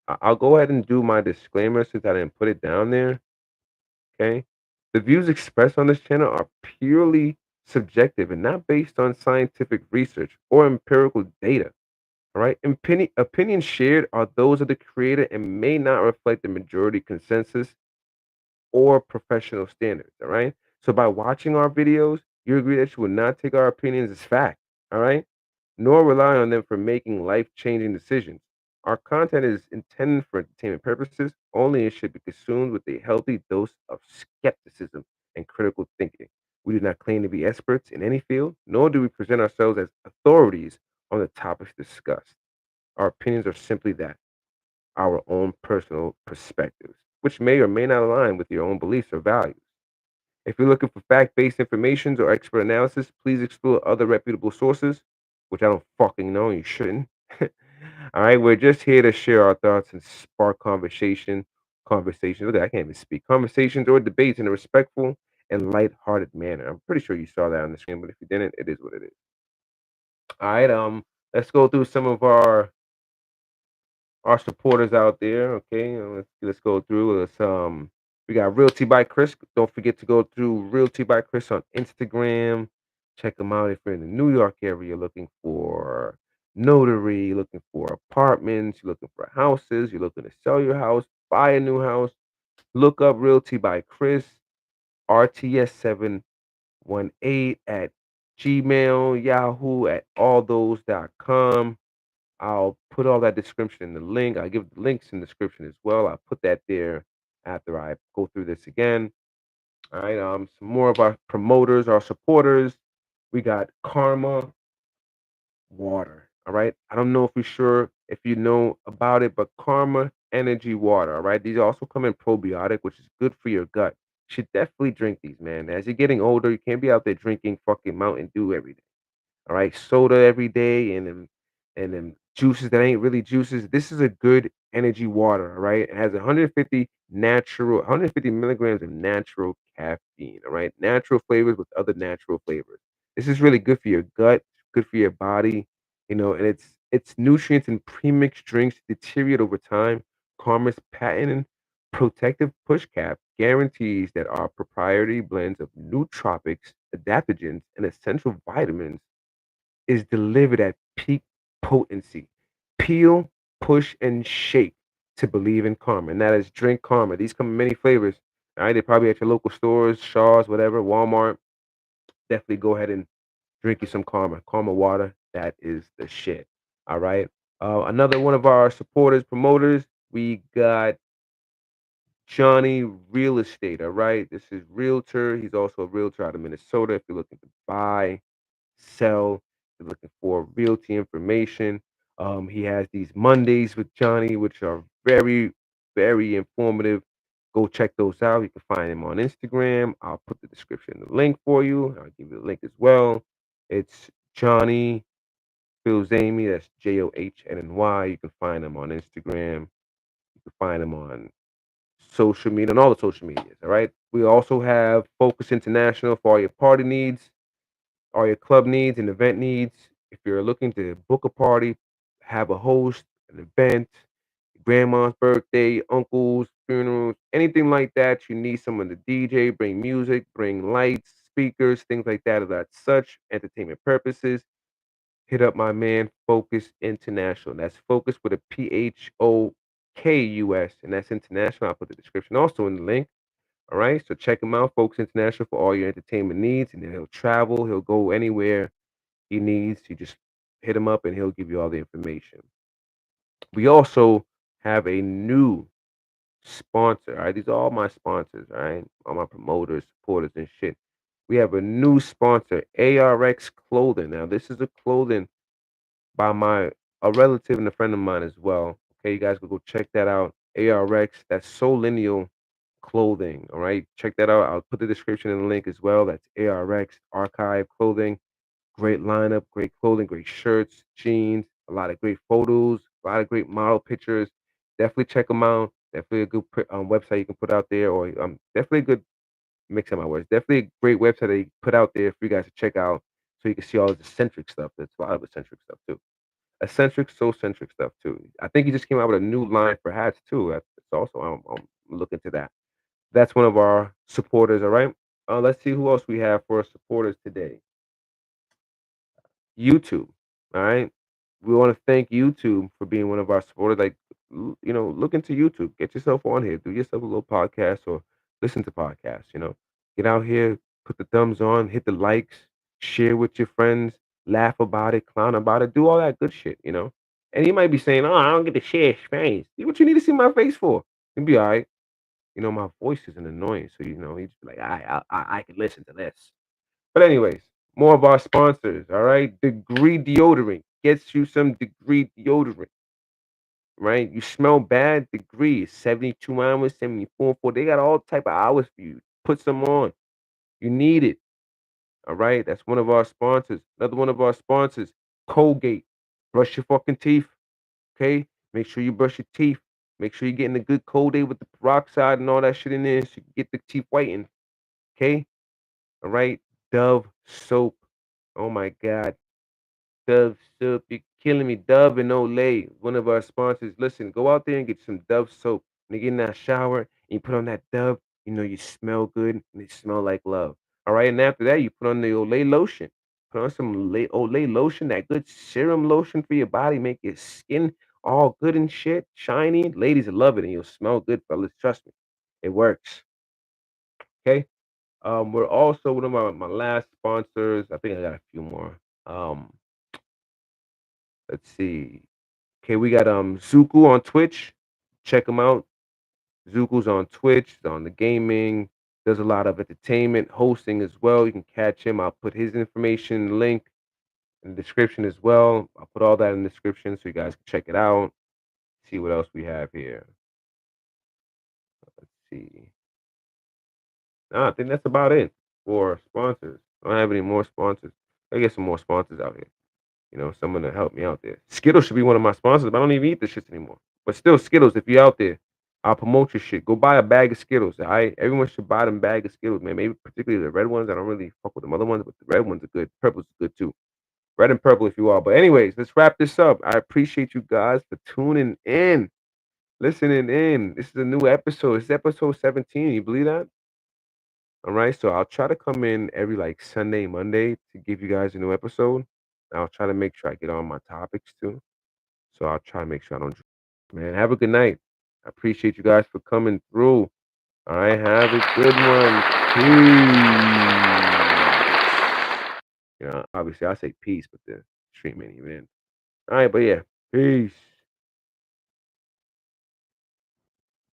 I'll go ahead and do my disclaimer since I didn't put it down there. Okay. The views expressed on this channel are purely subjective and not based on scientific research or empirical data. All right. Opinions shared are those of the creator and may not reflect the majority consensus or professional standards. All right. So by watching our videos, you agree that you will not take our opinions as fact. All right. Nor rely on them for making life changing decisions. Our content is intended for entertainment purposes only and should be consumed with a healthy dose of skepticism and critical thinking. We do not claim to be experts in any field, nor do we present ourselves as authorities on the topics discussed. Our opinions are simply that, our own personal perspectives, which may or may not align with your own beliefs or values. If you're looking for fact based information or expert analysis, please explore other reputable sources, which I don't fucking know, and you shouldn't. All right, we're just here to share our thoughts and spark conversations. Look, I can't even speak. Conversations or debates in a respectful and light-hearted manner. I'm pretty sure you saw that on the screen, but if you didn't, it is what it is. All right, let's go through some of our supporters out there. Okay, let's go through. We got Realty by Chris. Don't forget to go through Realty by Chris on Instagram. Check them out if you're in the New York area looking for notary, looking for apartments, you're looking for houses, you're looking to sell your house, buy a new house. Look up Realty by Chris, RTS718 at Gmail, Yahoo, at allthose.com. I'll put all that description in the link. I'll give the links in the description as well. I'll put that there after I go through this again. All right. Some more of our promoters, our supporters. We got Karma Water. All right. I don't know if you're sure if you know about it, but Karma Energy Water. All right. These also come in probiotic, which is good for your gut. You should definitely drink these, man. As you're getting older, you can't be out there drinking fucking Mountain Dew every day. All right, soda every day and then juices that ain't really juices. This is a good energy water, all right? It has 150 milligrams of natural caffeine, all right? Natural flavors with other natural flavors. This is really good for your gut, good for your body, and it's nutrients and premixed drinks deteriorate over time. Karma's patented protective push cap guarantees that our proprietary blends of nootropics, adaptogens, and essential vitamins is delivered at peak potency. Peel, push, and shake to believe in karma. And that is drink karma. These come in many flavors. All right, they're probably at your local stores, Shaw's, whatever, Walmart. Definitely go ahead and drink you some karma. Karma water. That is the shit. All right. Another one of our supporters, promoters, we got Johnny Real Estate. All right. This is Realtor. He's also a realtor out of Minnesota. If you're looking to buy, sell, you're looking for realty information. He has these Mondays with Johnny, which are very, very informative. Go check those out. You can find him on Instagram. I'll put the description, the link for you. I'll give you the link as well. It's Johnny Philzamy. That's Johnnny. You can find him on Instagram. You can find him on social media and all the social medias. All right. We also have Focus International for all your party needs, all your club needs and event needs. If you're looking to book a party, have a host, an event, grandma's birthday, uncle's funerals, anything like that, you need someone to DJ, bring music, bring lights, speakers, things like that of that such entertainment purposes. Hit up my man Focus International. That's Focus with a PHOKUS, and that's international. I'll put the description also in the link. All right, so check him out, Focus International, for all your entertainment needs, and then he'll travel. He'll go anywhere he needs. You just hit him up, and he'll give you all the information. We also have a new sponsor. All right, these are all my sponsors. All right, all my promoters, supporters, and shit. We have a new sponsor, ARX Clothing. Now, this is a clothing by a relative and a friend of mine as well. Okay, you guys can go check that out. ARX, that's Solineal Clothing. All right, check that out. I'll put the description in the link as well. That's ARX Archive Clothing. Great lineup, great clothing, great shirts, jeans, a lot of great photos, a lot of great model pictures. Definitely check them out. Definitely a good website you can put out there, or definitely a good mix of my words. Definitely a great website that you put out there for you guys to check out, so you can see all the eccentric stuff. That's a lot of eccentric stuff too. eccentric, soul-centric stuff too. I think he just came out with a new line for hats too. That's also I'm looking to that. That's one of our supporters. All right. Let's see who else we have for our supporters today. YouTube. All right. We want to thank YouTube for being one of our supporters. Like, look into YouTube. Get yourself on here. Do yourself a little podcast or listen to podcasts. Get out here, put the thumbs on, hit the likes, share with your friends, laugh about it, clown about it, do all that good shit. And you might be saying, "Oh, I don't get to share face." What you need to see my face for? You'll be all right. My voice isn't annoying, so you just be like, I can listen to this. But anyways, more of our sponsors, all right? Degree deodorant gets you some degree deodorant, right? You smell bad, degree is 72 hours, 74, 4. They got all type of hours for you. Put some on. You need it. All right. That's one of our sponsors. Another one of our sponsors, Colgate. Brush your fucking teeth. Okay. Make sure you brush your teeth. Make sure you're getting a good Colgate with the peroxide and all that shit in there so you can get the teeth whitened. Okay. All right. Dove soap. Oh my God. Dove soap, you're killing me. Dove and Olay, one of our sponsors. Listen, go out there and get some Dove soap. When you get in that shower and you put on that Dove, you smell good and it smell like love. All right, and after that, you put on the Olay lotion. Put on some Olay lotion, that good serum lotion for your body, make your skin all good and shit, shiny. Ladies will love it and you'll smell good, fellas. Trust me, it works. Okay. We're also one of my last sponsors. I think I got a few more. Let's see. Okay, we got Zuku on Twitch. Check him out. Zuku's on Twitch, on the gaming. Does a lot of entertainment, hosting as well. You can catch him. I'll put his information link in the description as well. I'll put all that in the description so you guys can check it out. See what else we have here. Let's see. No, I think that's about it for sponsors. I don't have any more sponsors. I get some more sponsors out here. Someone to help me out there. Skittles should be one of my sponsors, but I don't even eat the shits anymore. But still, Skittles, if you're out there, I'll promote your shit. Go buy a bag of Skittles. Everyone should buy them bag of Skittles, man. Maybe particularly the red ones. I don't really fuck with them other ones, but the red ones are good. Purple's good too. Red and purple if you are. But anyways, let's wrap this up. I appreciate you guys for tuning in, listening in. This is a new episode. It's episode 17. You believe that? All right. So I'll try to come in every like Sunday, Monday to give you guys a new episode. I'll try to make sure I get on my topics too. So I'll try to make sure I don't. Man, have a good night. I appreciate you guys for coming through. All right, have a good one. Peace. Obviously I say peace, but the stream ain't even in. All right, but yeah, peace.